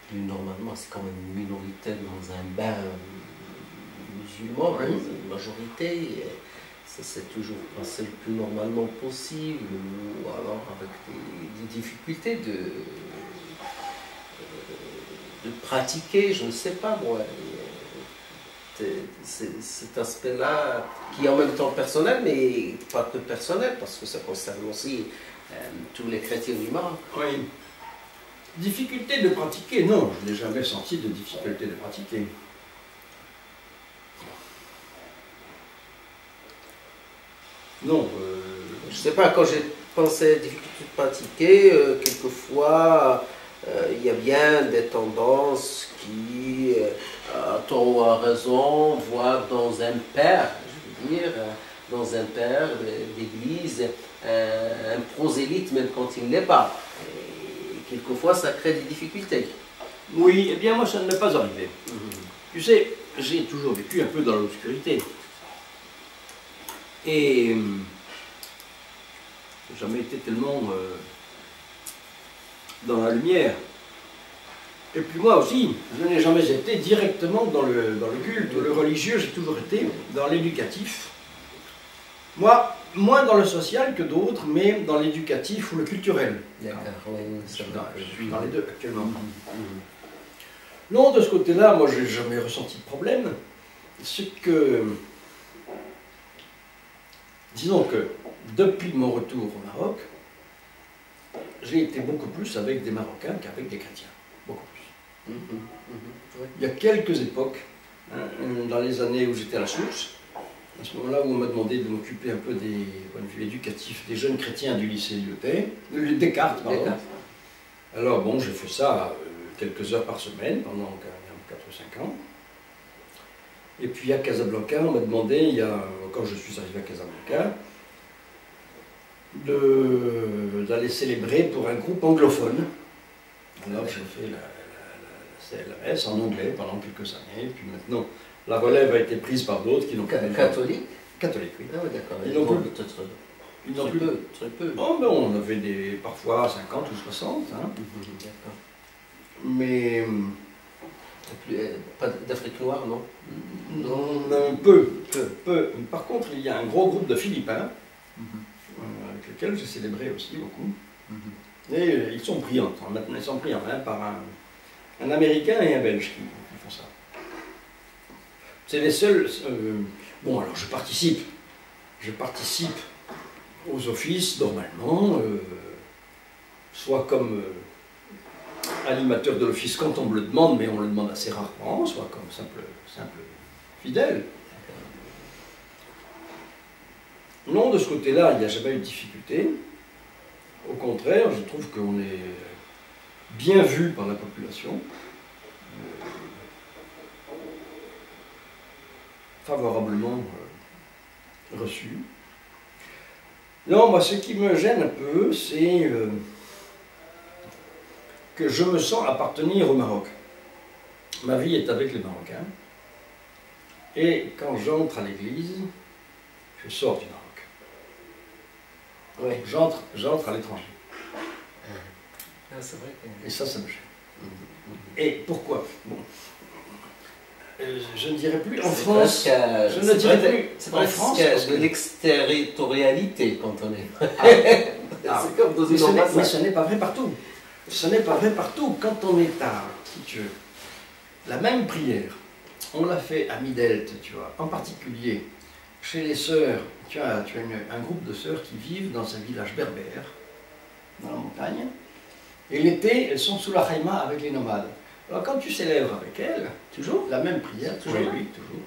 [SPEAKER 1] Plus normalement, c'est quand même une minorité dans un bain musulman,
[SPEAKER 2] Oui.
[SPEAKER 1] dans une majorité. Ça s'est toujours passé le plus normalement possible, ou alors avec des difficultés de pratiquer, je ne sais pas moi. Cet aspect-là, qui est en même temps personnel, mais pas que personnel, parce que ça concerne aussi tous les chrétiens du Maroc.
[SPEAKER 2] Oui. Difficulté de pratiquer, non, je n'ai jamais senti de difficulté de pratiquer. Non,
[SPEAKER 1] Je ne sais pas, quand j'ai pensé à difficulté de pratiquer, quelquefois, il y a bien des tendances qui, à tort ou à raison, voient dans un père, je veux dire, dans un père d'église, un prosélyte, même quand il ne l'est pas. Et quelquefois, ça crée des difficultés.
[SPEAKER 2] oui, eh bien moi ça ne m'est pas arrivé. Tu sais, j'ai toujours vécu un peu dans l'obscurité. Et j'ai jamais été tellement dans la lumière. Et puis moi aussi, je n'ai jamais été directement dans le culte ou le religieux, j'ai toujours été dans l'éducatif. Moi, moins dans le social que d'autres, mais dans l'éducatif ou le culturel.
[SPEAKER 1] D'accord, oui,
[SPEAKER 2] Je
[SPEAKER 1] c'est
[SPEAKER 2] suis dans les deux actuellement. Non, de ce côté-là, moi, j'ai jamais ressenti de problème. C'est que, disons que, depuis mon retour au Maroc, j'ai été beaucoup plus avec des Marocains qu'avec des chrétiens. Beaucoup plus. Il y a quelques époques, hein, dans les années où j'étais à la source, à ce moment-là où on m'a demandé de m'occuper un peu des points de vue éducatifs des jeunes chrétiens du lycée Descartes, pardon.
[SPEAKER 1] Descartes.
[SPEAKER 2] Alors bon, j'ai fait ça quelques heures par semaine pendant 4 ou 5 ans. Et puis à Casablanca, on m'a demandé, quand je suis arrivé à Casablanca, d'aller célébrer pour un groupe anglophone. Alors j'ai fait CLRS en anglais pendant quelques années, puis maintenant la relève a été prise par d'autres qui n'ont pas
[SPEAKER 1] Catholique?
[SPEAKER 2] Catholiques, oui.
[SPEAKER 1] Ah oui, d'accord.
[SPEAKER 2] Ils n'ont plus.
[SPEAKER 1] Peut-être
[SPEAKER 2] Ils n'ont
[SPEAKER 1] très
[SPEAKER 2] plus.
[SPEAKER 1] peu, très peu.
[SPEAKER 2] Oh, mais on avait parfois 50 ou 60. Hein.
[SPEAKER 1] D'accord.
[SPEAKER 2] Mais
[SPEAKER 1] Pas d'Afrique noire, non?
[SPEAKER 2] non, peu. Par contre, il y a un gros groupe de Philippins, avec lesquels j'ai célébré aussi beaucoup. Et ils sont pris maintenant ils sont pris en main par un Américain et un Belge qui font ça. C'est les seuls. Bon, alors je participe aux offices normalement, soit comme animateur de l'office quand on me le demande, mais on le demande assez rarement, soit comme simple fidèle. Non, de ce côté-là, il n'y a jamais eu de difficulté. Au contraire, je trouve qu'on est bien vu par la population, favorablement reçu. Non, moi, ce qui me gêne un peu, c'est que je me sens appartenir au Maroc. Ma vie est avec les Marocains. Et quand j'entre à l'église, je sors du Maroc.
[SPEAKER 1] Oui.
[SPEAKER 2] J'entre à l'étranger.
[SPEAKER 1] Ah, c'est vrai que...
[SPEAKER 2] Et ça me gêne. Et pourquoi? Bon. Je ne dirais plus en France. Je ne dirais plus.
[SPEAKER 1] C'est
[SPEAKER 2] en France.
[SPEAKER 1] de l'exterritorialité quand on est.
[SPEAKER 2] C'est
[SPEAKER 1] comme dans une ambassade.
[SPEAKER 2] Mais ce n'est pas vrai partout. Ce n'est pas vrai partout. Quand on est à, si tu veux, la même prière, on l'a fait à Midelt, tu vois, en particulier chez les sœurs. Tu as un groupe de sœurs qui vivent dans un village berbère, dans la montagne, et l'été, elles sont sous la khaïma avec les nomades. Alors quand tu célèbres avec elles, toujours la même prière, toujours, oui, toujours.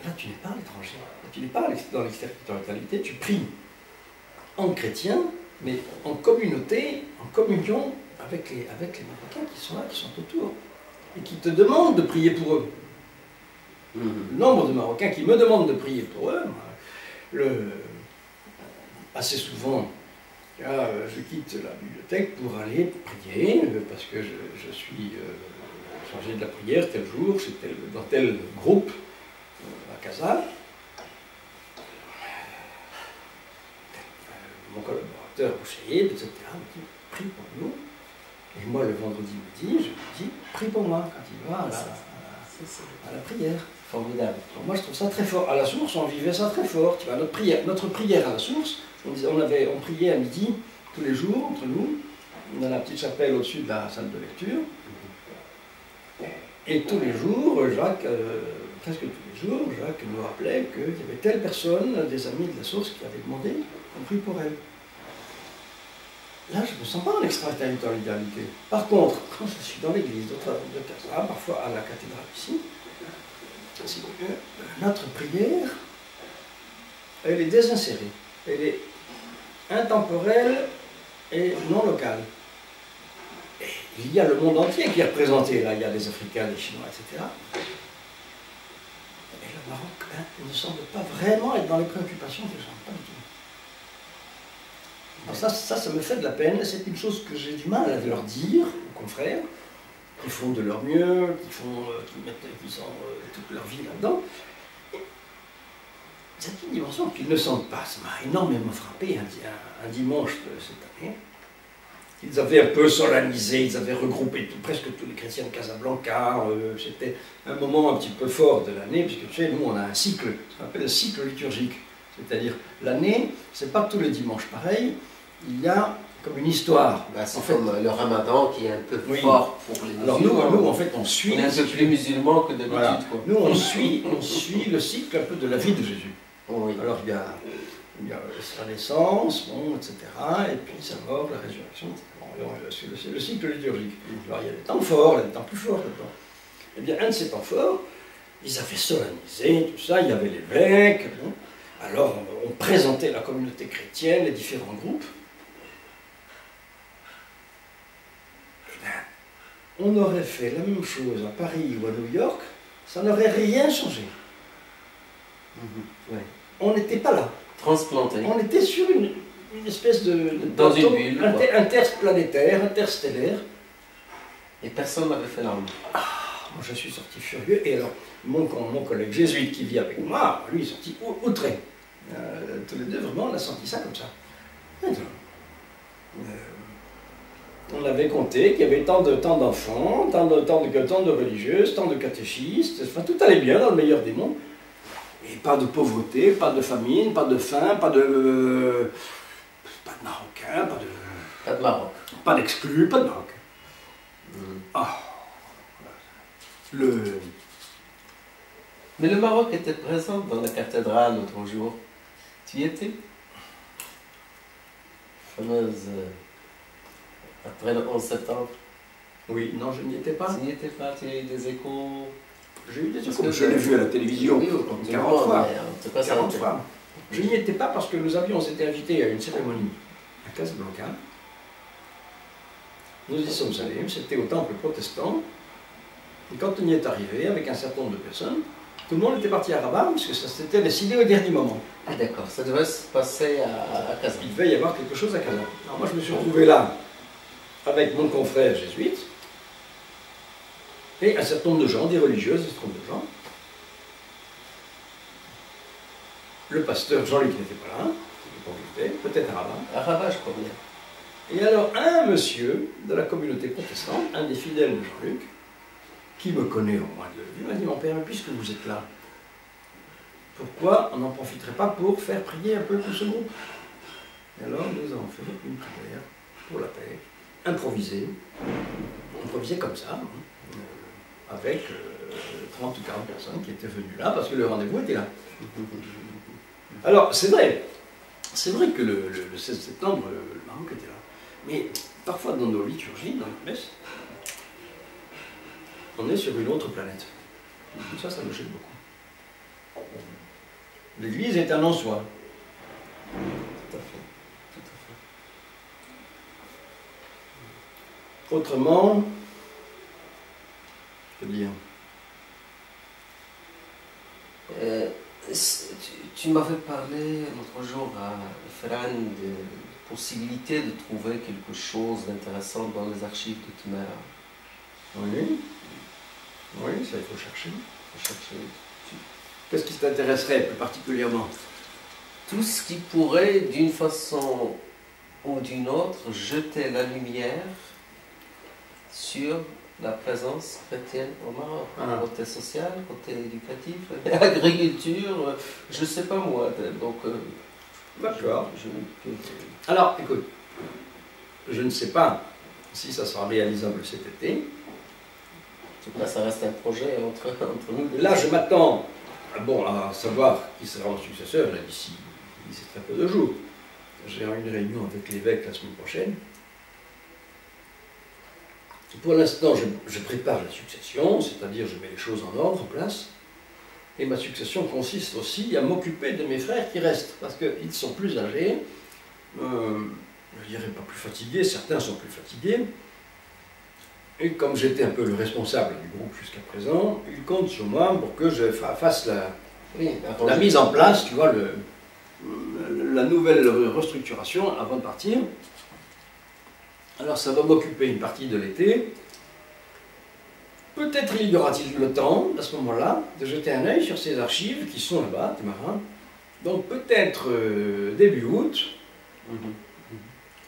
[SPEAKER 2] Là, tu n'es pas à l'étranger, là, tu n'es pas dans l'exterritorialité, tu pries en chrétien, mais en communauté, en communion avec les Marocains qui sont là, qui sont autour, et qui te demandent de prier pour eux. Le nombre de Marocains qui me demandent de prier pour eux, assez souvent, je quitte la bibliothèque pour aller prier, parce que je suis chargé de la prière tel jour, dans tel groupe, à Casa. Mon collaborateur, Boucheïd, etc., me dit, prie pour nous. Et moi, le vendredi midi, je lui dis, prie pour moi, quand il va à la prière.
[SPEAKER 1] Formidable.
[SPEAKER 2] Alors moi, je trouve ça très fort. À la source, on vivait ça très fort. Tu vois, notre prière à la source, on priait à midi, tous les jours, entre nous, dans la petite chapelle au-dessus de la salle de lecture. Et tous les jours, Jacques, presque tous les jours, Jacques nous rappelait qu'il y avait telle personne, des amis de la source, qui avaient demandé qu'on prie pour elle. Là, je ne me sens pas en extraterritorialité. Par contre, quand je suis dans l'église de Casa, parfois à la cathédrale ici, notre prière, elle est désinsérée. Elle est intemporelle et non locale. Et il y a le monde entier qui est représenté. Là, il y a les Africains, les Chinois, etc. Et le Maroc ne semble pas vraiment être dans les préoccupations des gens. Pas du tout. Alors ça me fait de la peine. C'est une chose que j'ai du mal à leur dire aux confrères, qui font de leur mieux, qui sont toute leur vie là-dedans. C'est une dimension qu'ils ne sentent pas. Ça m'a énormément frappé un dimanche de cette année. Ils avaient un peu solennisé, ils avaient regroupé presque tous les chrétiens de Casablanca. C'était un moment un petit peu fort de l'année, puisque tu sais, nous on a un cycle, ce qu'on appelle le cycle liturgique. C'est-à-dire, l'année, c'est pas tous les dimanches pareil, il y a comme une histoire.
[SPEAKER 1] Bah, c'est en fait, comme le ramadan qui est un peu fort pour les musulmans.
[SPEAKER 2] Alors nous, en fait, on suit...
[SPEAKER 1] On est un peu plus musulmans que d'habitude.
[SPEAKER 2] Voilà. Nous, on suit le cycle un peu de la vie de Jésus.
[SPEAKER 1] Oui.
[SPEAKER 2] Alors, il y a sa naissance, bon, etc. Et puis sa mort, la résurrection, etc. Bon, c'est le cycle liturgique. Alors, il y a des temps forts, il y a des temps plus forts là-dedans. Eh bien, un de ces temps forts, ils avaient solennisé tout ça, il y avait l'évêque. Bon. Alors, on présentait la communauté chrétienne, les différents groupes. On aurait fait la même chose à Paris ou à New York, ça n'aurait rien changé.
[SPEAKER 1] Ouais.
[SPEAKER 2] On n'était pas là.
[SPEAKER 1] Transplanté.
[SPEAKER 2] On était sur une espèce de
[SPEAKER 1] dans une bulle,
[SPEAKER 2] interplanétaire, interstellaire,
[SPEAKER 1] Et personne n'avait fait l'arme.
[SPEAKER 2] Moi, je suis sorti furieux. Et alors, mon collègue jésuite qui vit avec moi, lui, est sorti outré. Tous les deux, vraiment, on a senti ça comme ça. On avait compté qu'il y avait tant d'enfants, tant de religieuses, tant de catéchistes, enfin, tout allait bien dans le meilleur des mondes. Et pas de pauvreté, pas de famine, pas de faim, pas de Marocains,
[SPEAKER 1] Pas de Maroc.
[SPEAKER 2] pas d'exclus, pas de Maroc. Ah.
[SPEAKER 1] Mais le Maroc était présent dans la cathédrale l'autre jour. Tu y étais? Fameuse. Après le 11 septembre.
[SPEAKER 2] Oui, non, je n'y étais pas.
[SPEAKER 1] Tu n'y étais pas, tu as eu des échos.
[SPEAKER 2] J'ai eu des
[SPEAKER 1] Parce
[SPEAKER 2] échos.
[SPEAKER 1] que
[SPEAKER 2] Je l'ai vu à la télévision
[SPEAKER 1] Oui,
[SPEAKER 2] 40 fois.
[SPEAKER 1] mais en tout cas, ça a
[SPEAKER 2] 40
[SPEAKER 1] été-
[SPEAKER 2] fois. Je n'y étais pas parce que nous avions été invités à une cérémonie à Casablanca. Nous y sommes allés, c'était au temple protestant. Et quand on y est arrivé, avec un certain nombre de personnes, tout le monde était parti à Rabat, parce que ça s'était décidé au dernier moment.
[SPEAKER 1] Ah d'accord, ça devait se passer à Kazan.
[SPEAKER 2] Il devait y avoir quelque chose à Kazan. Alors moi je me suis retrouvé là, avec mon confrère jésuite, et un certain nombre de gens, des religieuses, un certain nombre de gens. Le pasteur Jean-Luc n'était pas là, il était peut-être à Rabat.
[SPEAKER 1] À Rabat, je crois bien.
[SPEAKER 2] Et alors, un monsieur de la communauté protestante, un des fidèles de Jean-Luc, qui me connaît au moins de vue, m'a dit, mon père, puisque vous êtes là, pourquoi on n'en profiterait pas pour faire prier un peu tout ce groupe? Et alors, nous avons fait une prière pour la paix, improvisée comme ça, avec 30 ou 40 personnes qui étaient venues là, parce que le rendez-vous était là. Alors, c'est vrai que le 16 septembre, le Maroc était là. Mais parfois dans nos liturgies, dans les messes, on est sur une autre planète. Ça me gêne beaucoup. L'Église est un en soi.
[SPEAKER 1] Tout à fait. Tout à fait.
[SPEAKER 2] Autrement, je veux dire,
[SPEAKER 1] tu m'avais parlé l'autre jour à Ferran de possibilité de trouver quelque chose d'intéressant dans les archives de Timera.
[SPEAKER 2] oui, ça il faut chercher.
[SPEAKER 1] Faut chercher.
[SPEAKER 2] Qu'est-ce qui t'intéresserait plus particulièrement?
[SPEAKER 1] Tout ce qui pourrait, d'une façon ou d'une autre, jeter la lumière sur la présence chrétienne au Maroc.
[SPEAKER 2] Ah.
[SPEAKER 1] Côté social, côté éducatif, agriculture, je ne sais pas moi. Donc,
[SPEAKER 2] D'accord.
[SPEAKER 1] je-
[SPEAKER 2] Alors, écoute, je ne sais pas si ça sera réalisable cet été.
[SPEAKER 1] En tout cas, ça reste un projet entre nous.
[SPEAKER 2] Là, je m'attends à savoir qui sera mon successeur là, d'ici très peu de jours. J'ai une réunion avec l'évêque la semaine prochaine. Pour l'instant, je prépare la succession, c'est-à-dire je mets les choses en ordre, en place. Et ma succession consiste aussi à m'occuper de mes frères qui restent, parce qu'ils sont plus âgés, je dirais pas plus fatigués, certains sont plus fatigués. Et comme j'étais un peu le responsable du groupe jusqu'à présent, ils comptent sur moi pour que je fasse la mise en place, tu vois, la nouvelle restructuration avant de partir. Alors ça va m'occuper une partie de l'été. Peut-être il y aura-t-il le temps, à ce moment-là, de jeter un œil sur ces archives qui sont là-bas, Témarin. Donc peut-être début août,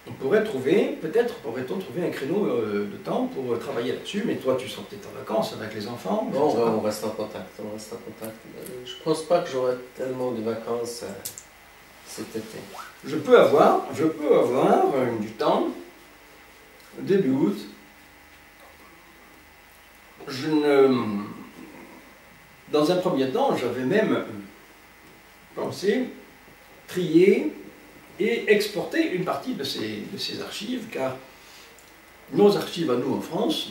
[SPEAKER 2] on pourrait trouver, peut-être pourrait-on trouver un créneau de temps pour travailler là-dessus, mais toi tu seras peut-être en vacances avec les enfants.
[SPEAKER 1] Bon, on reste en contact. Je pense pas que j'aurai tellement de vacances cet été.
[SPEAKER 2] Je peux avoir du temps, début août. Dans un premier temps, j'avais même pensé trier et exporter une partie de ces archives, car nos archives à nous en France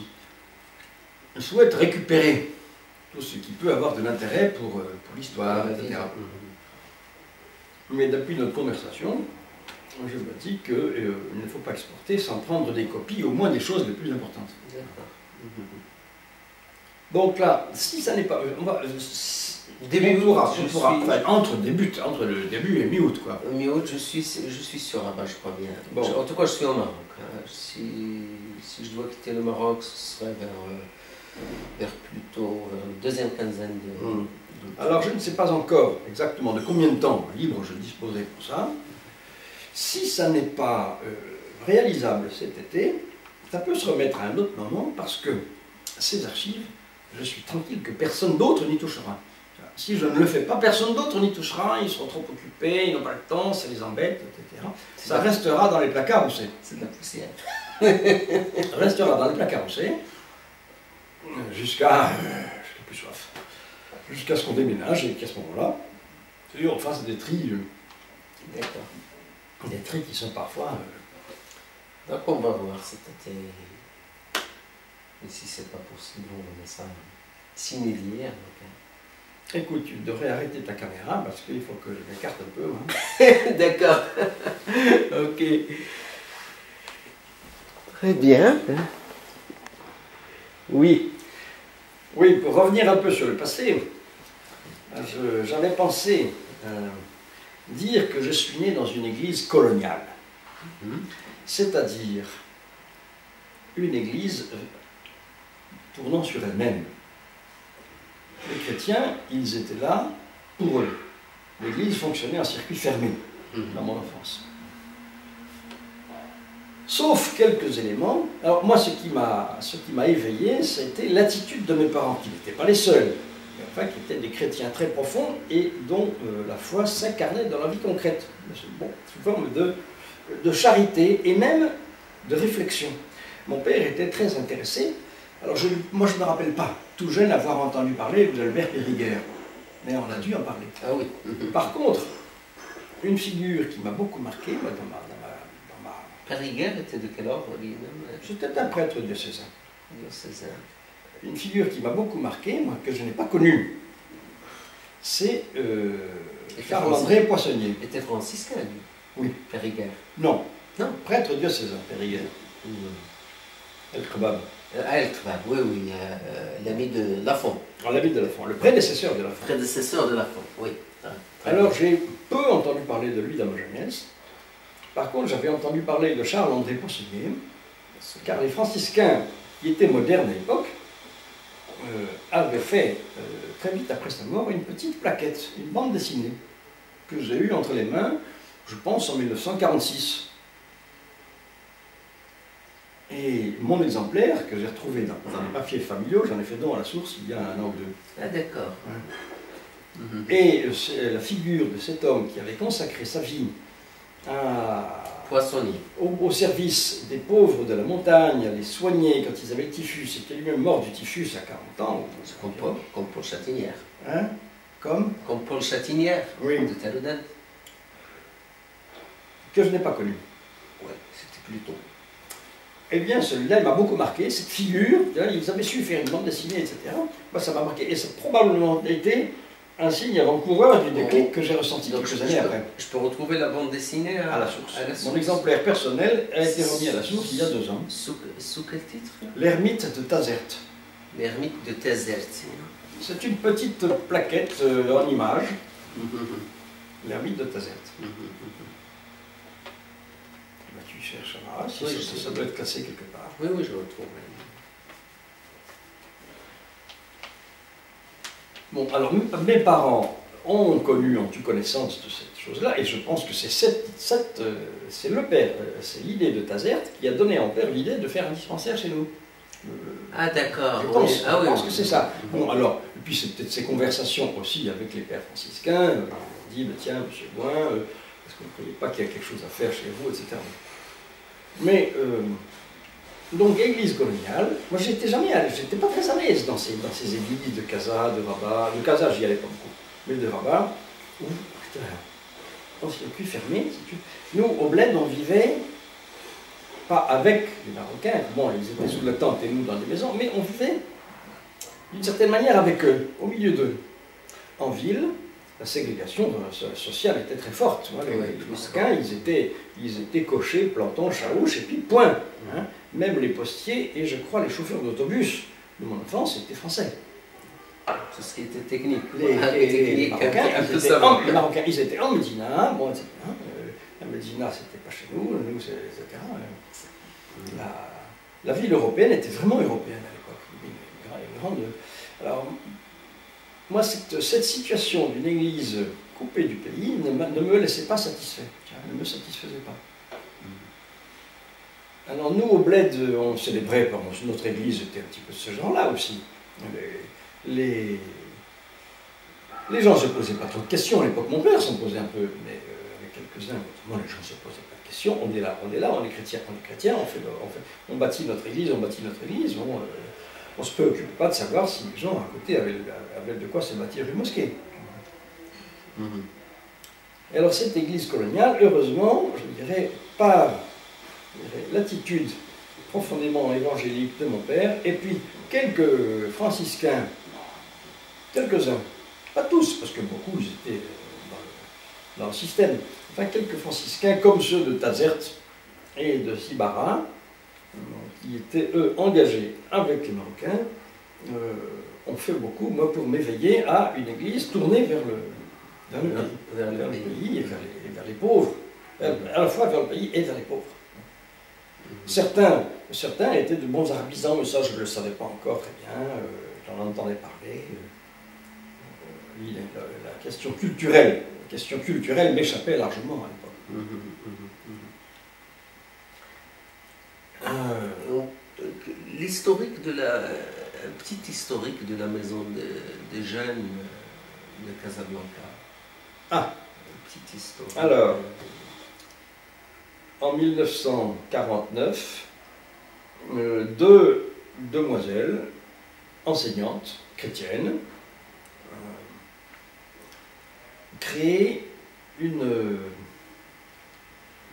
[SPEAKER 2] souhaitent récupérer tout ce qui peut avoir de l'intérêt pour l'histoire, etc. Mais depuis notre conversation, je me dis qu'il ne faut pas exporter sans prendre des copies, au moins des choses les plus importantes. Donc là, si ça n'est pas...
[SPEAKER 1] Début août,
[SPEAKER 2] enfin, entre le début et mi-août, quoi.
[SPEAKER 1] Mi-août, je suis sur Rabat, je crois bien.
[SPEAKER 2] Bon.
[SPEAKER 1] En tout cas, je suis au Maroc. Hein. Si je dois quitter le Maroc, ce serait vers plutôt la deuxième quinzaine de...
[SPEAKER 2] Alors, je ne sais pas encore exactement de combien de temps libre je disposerai pour ça. Si ça n'est pas réalisable cet été, ça peut se remettre à un autre moment parce que ces archives, je suis tranquille que personne d'autre n'y touchera. Si je ne le fais pas, personne d'autre n'y touchera, ils seront trop occupés, ils n'ont pas le temps, ça les embête, etc. Ça restera dans les placards où c'est.
[SPEAKER 1] C'est de la poussière.
[SPEAKER 2] Ça restera dans les placards où c'est, jusqu'à... j'ai plus soif. Jusqu'à ce qu'on déménage et qu'à ce moment-là, on fasse des tris.
[SPEAKER 1] D'accord.
[SPEAKER 2] Des tris qui sont parfois...
[SPEAKER 1] Donc on va voir cet été. Et si c'est pas possible, on va ça simuler.
[SPEAKER 2] Écoute, tu devrais arrêter ta caméra parce qu'il faut que je m'écarte un peu. Hein.
[SPEAKER 1] D'accord. Ok. Très bien. Oui.
[SPEAKER 2] Oui, pour revenir un peu sur le passé, j'avais pensé dire que je suis né dans une église coloniale. C'est-à-dire une église tournant sur elle-même. Les chrétiens, ils étaient là pour eux. L'église fonctionnait en circuit fermé dans mon enfance. Sauf quelques éléments. Alors moi, ce qui m'a éveillé, c'était l'attitude de mes parents, qui n'étaient pas les seuls, mais enfin qui étaient des chrétiens très profonds et dont la foi s'incarnait dans la vie concrète. Bon, sous forme de charité et même de réflexion. Mon père était très intéressé. Alors moi, je ne me rappelle pas, tout jeune, avoir entendu parler d'Albert Périgueux, mais on a dû en parler.
[SPEAKER 1] Ah oui.
[SPEAKER 2] Par contre, une figure qui m'a beaucoup marqué, moi,
[SPEAKER 1] Périgueux était de quel ordre lui-même?
[SPEAKER 2] C'était un prêtre diocésain.
[SPEAKER 1] Diocésain.
[SPEAKER 2] Une figure qui m'a beaucoup marqué, moi, que je n'ai pas connue, c'est Charles-André Poissonnier.
[SPEAKER 1] Était franciscain, lui?
[SPEAKER 2] Oui.
[SPEAKER 1] Périgueux?
[SPEAKER 2] Non.
[SPEAKER 1] Non.
[SPEAKER 2] Prêtre diocésain, Périgueux. El Kebab.
[SPEAKER 1] El Kebab, oui, oui. L'ami de Lafont.
[SPEAKER 2] L'ami de Lafont, le prédécesseur de Lafont.
[SPEAKER 1] Prédécesseur de Lafont, oui.
[SPEAKER 2] Alors, j'ai peu entendu parler de lui dans ma jeunesse. Par contre, j'avais entendu parler de Charles-André Poissonnier, car les franciscains, qui étaient modernes à l'époque, avaient fait, très vite après sa mort, une petite plaquette, une bande dessinée, que j'ai eue entre les mains, je pense, en 1946. Et mon exemplaire, que j'ai retrouvé dans les papiers familiaux, j'en ai fait don à la source il y a 1 an ou 2.
[SPEAKER 1] Ah d'accord.
[SPEAKER 2] Ouais. Et la figure de cet homme qui avait consacré sa vie
[SPEAKER 1] Poissonnier.
[SPEAKER 2] Au service des pauvres de la montagne, à les soigner quand ils avaient le typhus, était lui-même mort du typhus à 40 ans.
[SPEAKER 1] Comme Paul Chatinière.
[SPEAKER 2] Hein? Comme
[SPEAKER 1] Paul Chatinière,
[SPEAKER 2] oui.
[SPEAKER 1] De Taloudane.
[SPEAKER 2] Que je n'ai pas connu.
[SPEAKER 1] Oui, c'était plus tôt.
[SPEAKER 2] Eh bien, celui-là, il m'a beaucoup marqué, cette figure, ils avaient su faire une bande dessinée, etc. Moi, ça m'a marqué, et ça a probablement été un signe avant-coureur du déclic que j'ai ressenti quelques années après.
[SPEAKER 1] Je peux retrouver la bande dessinée
[SPEAKER 2] à la source. Mon exemplaire personnel a été remis à la source il y a 2 ans.
[SPEAKER 1] Sous quel titre?
[SPEAKER 2] L'ermite de Tazert.
[SPEAKER 1] L'ermite de Tazert.
[SPEAKER 2] C'est une petite plaquette en image. L'ermite de Tazert. Tu cherches, si oui, ça doit être classé quelque part.
[SPEAKER 1] Oui, oui, je le retrouve. Bon, alors mes parents ont eu connaissance de cette chose-là, et je pense que c'est le père, c'est l'idée de Tazert qui a donné à mon père l'idée de faire un dispensaire chez nous. Ah d'accord.
[SPEAKER 2] Je pense que c'est ça. Bon, alors, et puis c'est peut-être ces conversations aussi avec les pères franciscains, on dit, tiens, monsieur Boin, est-ce que vous ne croyez pas qu'il y a quelque chose à faire chez vous, etc. Mais, donc, église coloniale, moi j'étais pas très à l'aise dans ces églises de Casa, de Rabat. De Casa, j'y allais pas beaucoup, mais de Rabat, où, putain, dans ce circuit fermé, nous, au bled, on vivait, pas avec les Marocains, bon, ils étaient sous la tente et nous dans des maisons, mais on vivait d'une certaine manière avec eux, au milieu d'eux. En ville, la ségrégation sociale était très forte. Les Marocains, ils étaient cochers, plantons, chaouches, et puis point. Hein. Même les postiers et je crois les chauffeurs d'autobus de mon enfance étaient français.
[SPEAKER 1] Tout ce qui était technique.
[SPEAKER 2] Les Marocains, les Marocains, ils étaient en Médina, bon, etc. La Médina, c'était pas chez nous, etc. La ville européenne était vraiment européenne à l'époque. Alors, moi, cette situation d'une église coupée du pays ne me laissait pas satisfait, ne me satisfaisait pas. Alors nous, au Bled, on célébrait, notre église était un petit peu de ce genre-là aussi. Les gens ne se posaient pas trop de questions, à l'époque mon père s'en posait un peu, mais avec quelques-uns, les gens ne se posaient pas de questions, on est là, on est chrétien, on bâtit notre église, on ne se préoccupe pas de savoir si les gens à côté avaient de quoi se bâtir une mosquée. Et alors cette église coloniale, heureusement, je dirais, par l'attitude profondément évangélique de mon père, et puis quelques franciscains, quelques-uns, pas tous, parce que beaucoup ils étaient dans le système, enfin quelques franciscains comme ceux de Tazert et de Sibara, qui étaient eux engagés avec les Marocains, ont fait beaucoup, moi, pour m'éveiller à une église tournée vers le pays et vers les pauvres, à la fois vers le pays et vers les pauvres. Certains étaient de bons arabisans, mais ça je ne le savais pas encore très bien, j'en entendais parler. La question culturelle m'échappait largement à l'époque.
[SPEAKER 1] L'historique un petit historique de la maison des jeunes de Casablanca.
[SPEAKER 2] Ah,
[SPEAKER 1] une petite historique.
[SPEAKER 2] Alors, en 1949, deux demoiselles enseignantes chrétiennes créent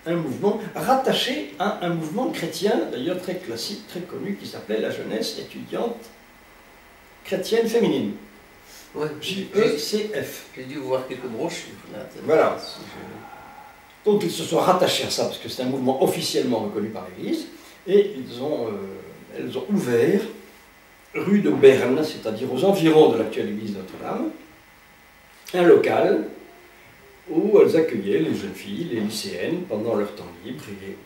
[SPEAKER 2] un mouvement rattaché à un mouvement chrétien, d'ailleurs très classique, très connu, qui s'appelait la Jeunesse étudiante chrétienne féminine.
[SPEAKER 1] Ouais,
[SPEAKER 2] JECF.
[SPEAKER 1] J'ai dû voir quelques broches.
[SPEAKER 2] Voilà. Donc ils se sont rattachés à ça, parce que c'est un mouvement officiellement reconnu par l'Église, et elles ont ouvert, rue de Berne, c'est-à-dire aux environs de l'actuelle église Notre-Dame, un local où elles accueillaient les jeunes filles, les lycéennes, pendant leur temps libre, et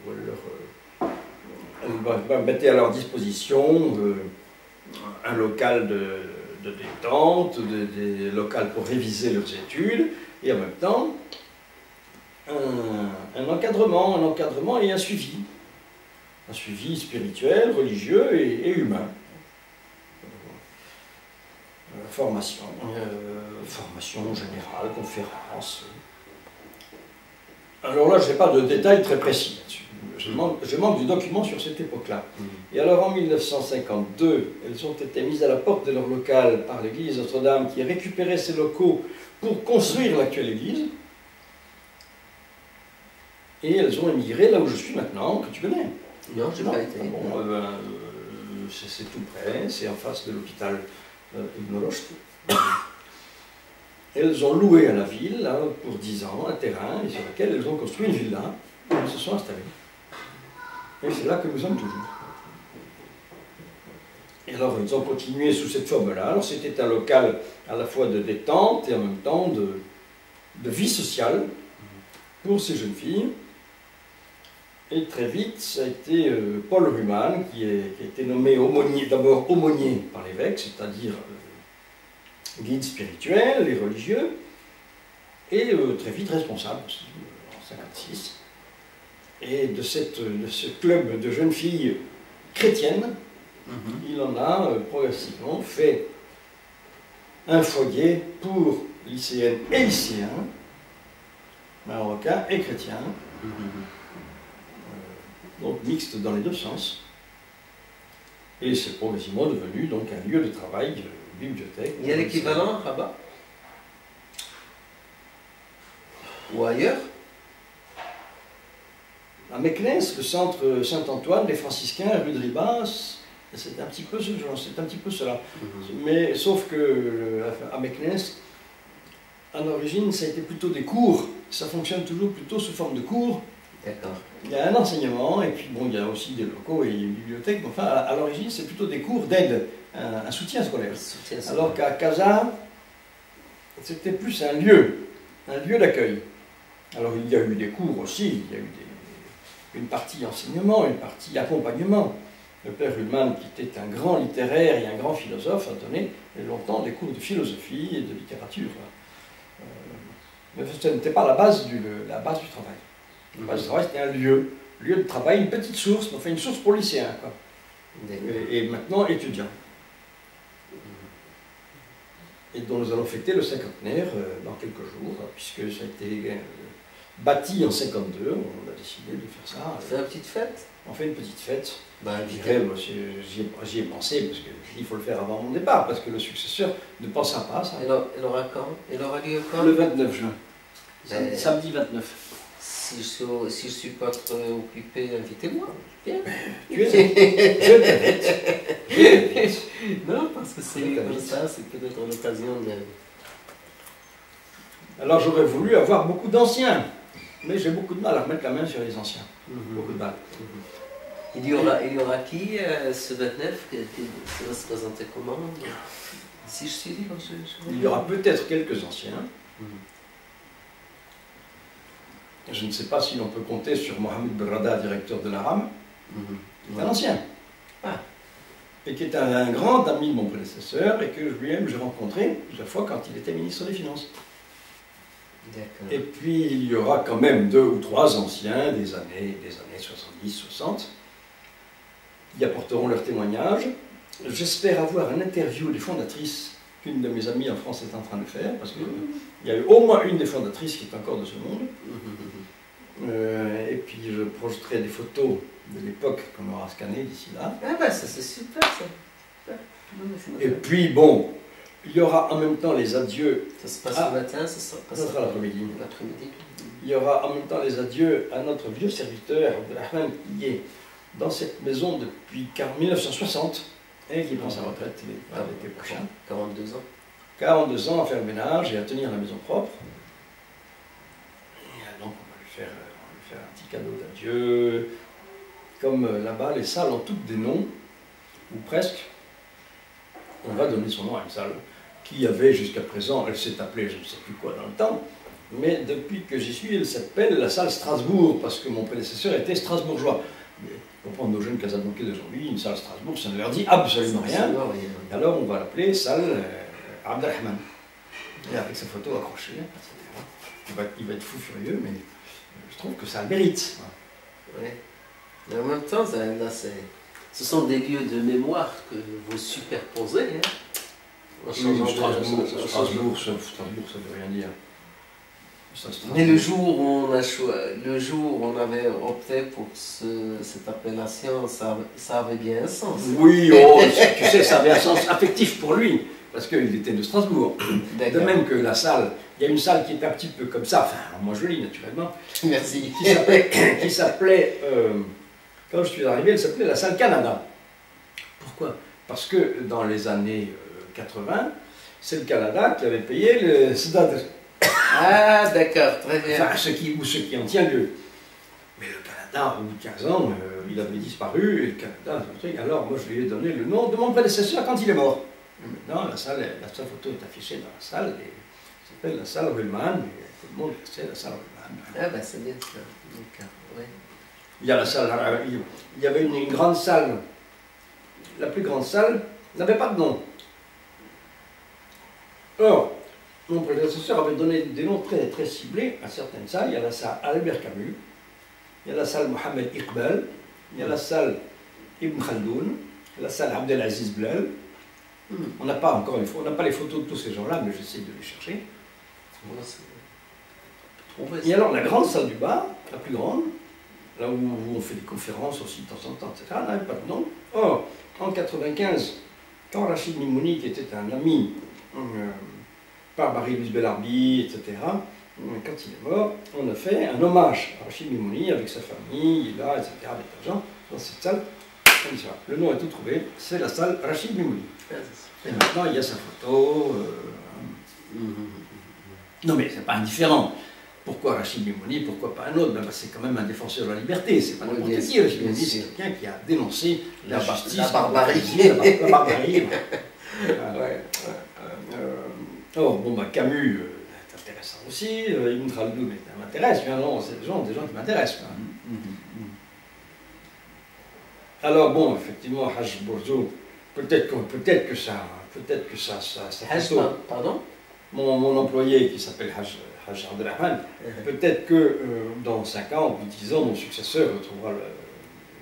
[SPEAKER 2] où elles mettaient à leur disposition un local de détente, des locales pour réviser leurs études, et en même temps, un encadrement et un suivi spirituel, religieux et humain. Formation générale, conférence. Alors là, je n'ai pas de détails très précis là-dessus. Je manque du document sur cette époque-là. Et alors en 1952, elles ont été mises à la porte de leur local par l'église Notre-Dame qui a récupéré ces locaux pour construire l'actuelle église. Et elles ont émigré là où je suis maintenant, que tu connais.
[SPEAKER 1] Non, je n'ai pas été.
[SPEAKER 2] C'est tout près, c'est en face de l'hôpital Ibn Rushd. Elles ont loué à la ville là, pour 10 ans un terrain et sur lequel elles ont construit une villa. Elles se sont installées. Et c'est là que nous sommes toujours. Et alors ils ont continué sous cette forme-là. Alors c'était un local à la fois de détente et en même temps de vie sociale pour ces jeunes filles. Et très vite, ça a été Paul Ruman qui a été nommé aumônier, d'abord aumônier par l'évêque, c'est-à-dire guide spirituel et religieux, et très vite responsable aussi, en 1956. Et de ce club de jeunes filles chrétiennes, il en a progressivement fait un foyer pour lycéennes et lycéens, marocains et chrétiens, donc mixte dans les deux sens. Et c'est progressivement devenu donc un lieu de travail, bibliothèque.
[SPEAKER 1] Il y a l'équivalent à Rabat? Ou ailleurs?
[SPEAKER 2] À Meknès, le centre Saint-Antoine, les franciscains, rue de Ribas, c'est un petit peu ce genre, c'est un petit peu cela. Mais sauf que à Meknès, à l'origine, ça a été plutôt des cours. Ça fonctionne toujours plutôt sous forme de cours
[SPEAKER 1] D'accord.
[SPEAKER 2] Il y a un enseignement, et puis bon, il y a aussi des locaux et une bibliothèque. Mais enfin, à l'origine, c'est plutôt des cours d'aide, un soutien scolaire. Alors qu'à Casa, c'était plus un lieu d'accueil. Alors il y a eu des cours aussi, il y a eu une partie enseignement, une partie accompagnement. Le père Ullmann, qui était un grand littéraire et un grand philosophe, a donné longtemps des cours de philosophie et de littérature. Mais ce n'était pas la base du travail. La base du travail, c'était un lieu de travail, une petite source, enfin une source pour lycéens, quoi. Et maintenant étudiants. Et dont nous allons fêter le cinquantenaire dans quelques jours, puisque ça a été bâti en 52, on a décidé de faire ça.
[SPEAKER 1] On fait une petite fête?
[SPEAKER 2] On fait une petite fête.
[SPEAKER 1] Ben,
[SPEAKER 2] j'y ai pensé, parce qu'il faut le faire avant mon départ, parce que le successeur ne pensera pas à ça.
[SPEAKER 1] Elle aura quand? Elle aura lieu quand?
[SPEAKER 2] Le 29 juin. Samedi 29.
[SPEAKER 1] Si je suis pas trop occupé, invitez-moi. Bien.
[SPEAKER 2] Tu es je t'invite.
[SPEAKER 1] Non, parce que c'est comme ça, c'est peut-être l'occasion de...
[SPEAKER 2] Alors j'aurais voulu avoir beaucoup d'anciens, mais j'ai beaucoup de mal à remettre la main sur les anciens. Beaucoup de mal.
[SPEAKER 1] Il y aura qui ce 29? Ça va se présenter comment? Si je suis libre,
[SPEAKER 2] il y aura peut-être quelques anciens. Je ne sais pas si l'on peut compter sur Mohamed Berrada, directeur de la RAM, qui est un ancien. Et qui est un grand ami de mon prédécesseur et que lui-même j'ai rencontré plusieurs fois quand il était ministre des Finances. Et puis il y aura quand même 2 ou 3 anciens des années 70-60 qui apporteront leur témoignage. J'espère avoir une interview des fondatrices qu'une de mes amies en France est en train de faire, parce qu'il y a eu au moins une des fondatrices qui est encore de ce monde. Et puis je projeterai des photos de l'époque qu'on aura scannées d'ici là.
[SPEAKER 1] Ah ben ça c'est super ça.
[SPEAKER 2] Et puis bon, il y aura en même temps les adieux.
[SPEAKER 1] Ça se passe le matin, ça
[SPEAKER 2] sera l'après-midi.
[SPEAKER 1] L'après-midi.
[SPEAKER 2] Il y aura en même temps les adieux à notre vieux serviteur, Abdelrahman, qui est dans cette maison depuis 1960 et qui prend sa retraite l'été prochain.
[SPEAKER 1] 42 ans.
[SPEAKER 2] 42 ans à faire le ménage et à tenir la maison propre. Et donc on va lui faire un petit cadeau d'adieu. Comme là-bas, les salles ont toutes des noms, ou presque, on va donner son nom à une salle qui avait jusqu'à présent, elle s'est appelée je ne sais plus quoi dans le temps, mais depuis que j'y suis, elle s'appelle la salle Strasbourg, parce que mon prédécesseur était strasbourgeois. Mais, pour prendre nos jeunes Casablancais d'aujourd'hui, une salle Strasbourg, ça ne leur dit absolument rien. Alors on va l'appeler salle Abdelrahman. Et avec sa photo accrochée, etc. Il va être fou furieux, mais je trouve que ça le mérite.
[SPEAKER 1] Oui. Mais en même temps, là, ce sont des lieux de mémoire que vous superposez. Hein,
[SPEAKER 2] Strasbourg, ça ne veut rien dire.
[SPEAKER 1] Mais le jour où on avait opté pour cette appellation, ça avait bien un sens.
[SPEAKER 2] Oui, tu sais, ça avait un sens affectif pour lui, parce qu'il était de Strasbourg. De même que la salle, il y a une salle qui est un petit peu comme ça, enfin, moi jolie naturellement.
[SPEAKER 1] Merci.
[SPEAKER 2] Qui s'appelait, quand je suis arrivé, elle s'appelait la salle Canada. Pourquoi? Parce que dans les années 80, c'est le Canada qui avait payé le Stade.
[SPEAKER 1] Ah, d'accord, très bien.
[SPEAKER 2] Enfin, ce qui en tient lieu. Mais le Canada, au bout de 15 ans, il avait disparu, et le Canada, alors moi je lui ai donné le nom de mon prédécesseur quand il est mort. Et maintenant, sa photo est affichée dans la salle, et ça s'appelle la salle Ullmann, et tout le monde sait la salle Ullmann.
[SPEAKER 1] Ah ben c'est bien ça, d'accord, oui.
[SPEAKER 2] Il y a la salle, il y avait une grande salle, la plus grande salle n'avait pas de nom. Or, mon prédécesseur avait donné des noms très, très ciblés à certaines salles. Il y a la salle Albert Camus, il y a la salle Mohamed Iqbal, il y a la salle Ibn Khaldoun, la salle Abdelaziz Blel. On n'a pas encore on n'a pas les photos de tous ces gens-là, mais j'essaie de les chercher. Et alors la grande salle du bas, la plus grande, là où on fait des conférences aussi de temps en temps, etc., n'avait pas de nom. Or, en 1995, quand Rachid Mimouni, qui était un ami par Marie-Louise Bellarbi, etc., quand il est mort, on a fait un hommage à Rachid Mimouni avec sa famille, là, etc., avec l'argent, dans cette salle. Comme ça. Le nom est tout trouvé, c'est la salle Rachid Mimouni. Et maintenant, il y a sa photo. Non, mais c'est pas indifférent. Pourquoi Rachid Mimouni, pourquoi pas un autre? Ben, c'est quand même un défenseur de la liberté, c'est pas
[SPEAKER 1] Oui,
[SPEAKER 2] n'importe
[SPEAKER 1] bien
[SPEAKER 2] qui.
[SPEAKER 1] sûr,
[SPEAKER 2] Rachid
[SPEAKER 1] bien
[SPEAKER 2] Mimouni,
[SPEAKER 1] sûr.
[SPEAKER 2] c'est quelqu'un qui a dénoncé la justice,
[SPEAKER 1] la barbarie.
[SPEAKER 2] la barbarie. Voilà.
[SPEAKER 1] Ouais.
[SPEAKER 2] Oh, bon, bah, Camus est intéressant aussi, Ibn Khaldoun m'intéresse, bien non, c'est des gens qui m'intéressent. Hein. Alors, bon, effectivement, Hajj Bourzoud, peut-être que ça
[SPEAKER 1] Hajj,
[SPEAKER 2] photo,
[SPEAKER 1] pardon?
[SPEAKER 2] mon employé qui s'appelle Hajj Abdelrahman, peut-être que dans 5 ans ou 10 ans, mon successeur trouvera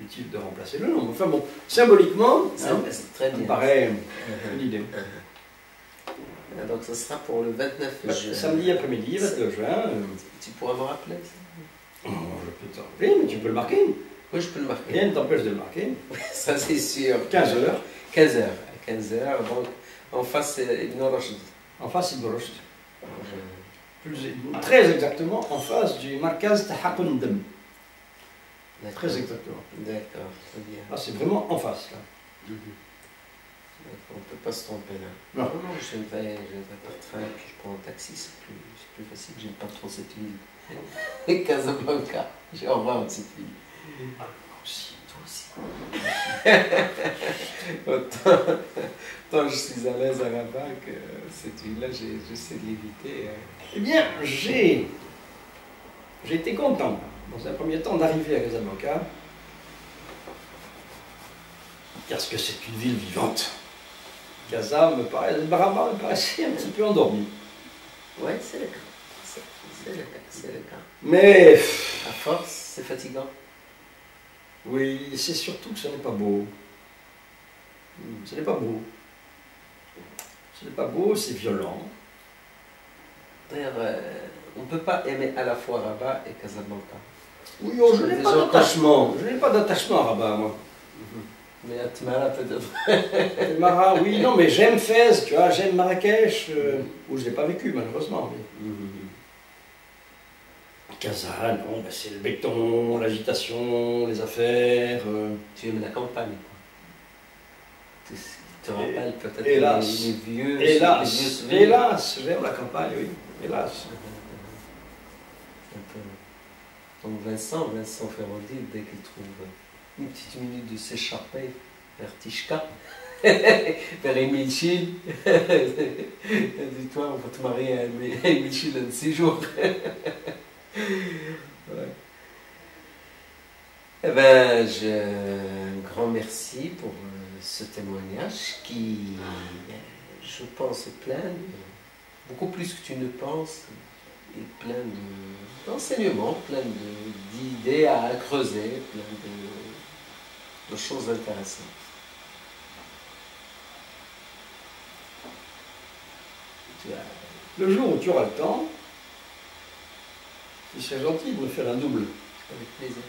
[SPEAKER 2] utile de remplacer le nom. Enfin bon, symboliquement, hein,
[SPEAKER 1] C'est très
[SPEAKER 2] ça me
[SPEAKER 1] bien.
[SPEAKER 2] paraît une idée.
[SPEAKER 1] Donc ce sera pour le 29 juin.
[SPEAKER 2] Samedi après-midi, 29 juin.
[SPEAKER 1] Tu pourras me rappeler ça?
[SPEAKER 2] Je peux te rappeler, mais tu peux le marquer.
[SPEAKER 1] Oui, je peux le marquer.
[SPEAKER 2] Rien ne t'empêche de le marquer.
[SPEAKER 1] Ça c'est sûr.
[SPEAKER 2] 15 heures.
[SPEAKER 1] 15 heures. À 15 heures, donc en face c'est Ibn Rushd.
[SPEAKER 2] En face, Ibn Rushd. Très exactement en face du Markaz Tahaqun Dem. Très exactement.
[SPEAKER 1] D'accord, très bien.
[SPEAKER 2] Là, c'est vraiment en face. Là.
[SPEAKER 1] On ne peut pas se tromper là.
[SPEAKER 2] Non.
[SPEAKER 1] Non, je vais par train, puis je prends un taxi, c'est plus facile. J'aime pas trop cette ville. Et Casablanca, j'ai horreur de cette ville.
[SPEAKER 2] Ah, aussi, toi aussi.
[SPEAKER 1] autant je suis à l'aise à Rabat que cette ville-là, j'essaie de l'éviter.
[SPEAKER 2] Eh bien, j'ai été content, dans un premier temps, d'arriver à Casablanca, parce que c'est une ville vivante. Rabat me paraissait un petit peu endormi.
[SPEAKER 1] Ouais, c'est le cas. C'est le cas.
[SPEAKER 2] Mais,
[SPEAKER 1] À force, c'est fatigant.
[SPEAKER 2] oui, c'est surtout que ce n'est pas beau. Ce n'est pas beau. Ce n'est pas beau, c'est violent.
[SPEAKER 1] D'ailleurs, on ne peut pas aimer à la fois Rabat et Casablanca.
[SPEAKER 2] Oui, oh, je n'ai pas d'attachement. Je n'ai pas d'attachement à Rabat, moi.
[SPEAKER 1] Mais à Tmara, peut-être.
[SPEAKER 2] Mara, oui, non, mais j'aime Fès, tu vois, j'aime Marrakech, où je n'ai pas vécu, malheureusement. Mais... Casa, non, ben c'est le béton, l'agitation, les affaires.
[SPEAKER 1] Tu aimes la campagne, quoi. Tu te rappelles peut-être
[SPEAKER 2] hélas,
[SPEAKER 1] les vieux
[SPEAKER 2] hélas,
[SPEAKER 1] souvenirs.
[SPEAKER 2] hélas, j'aime la campagne, oui, hélas.
[SPEAKER 1] Un peu. Donc Vincent Ferrandi, dès qu'il trouve une petite minute de s'échapper vers Tishka, vers Émile Schill, dis-toi, on va te marier à Émile Schill dans 6 jours. Ouais. Eh ben, un grand merci pour ce témoignage qui, je pense, est plein beaucoup plus que tu ne penses, et plein d'enseignements, plein d'idées à creuser, plein de choses intéressantes.
[SPEAKER 2] Le jour où tu auras le temps, tu serais gentil de me faire un double.
[SPEAKER 1] Avec plaisir.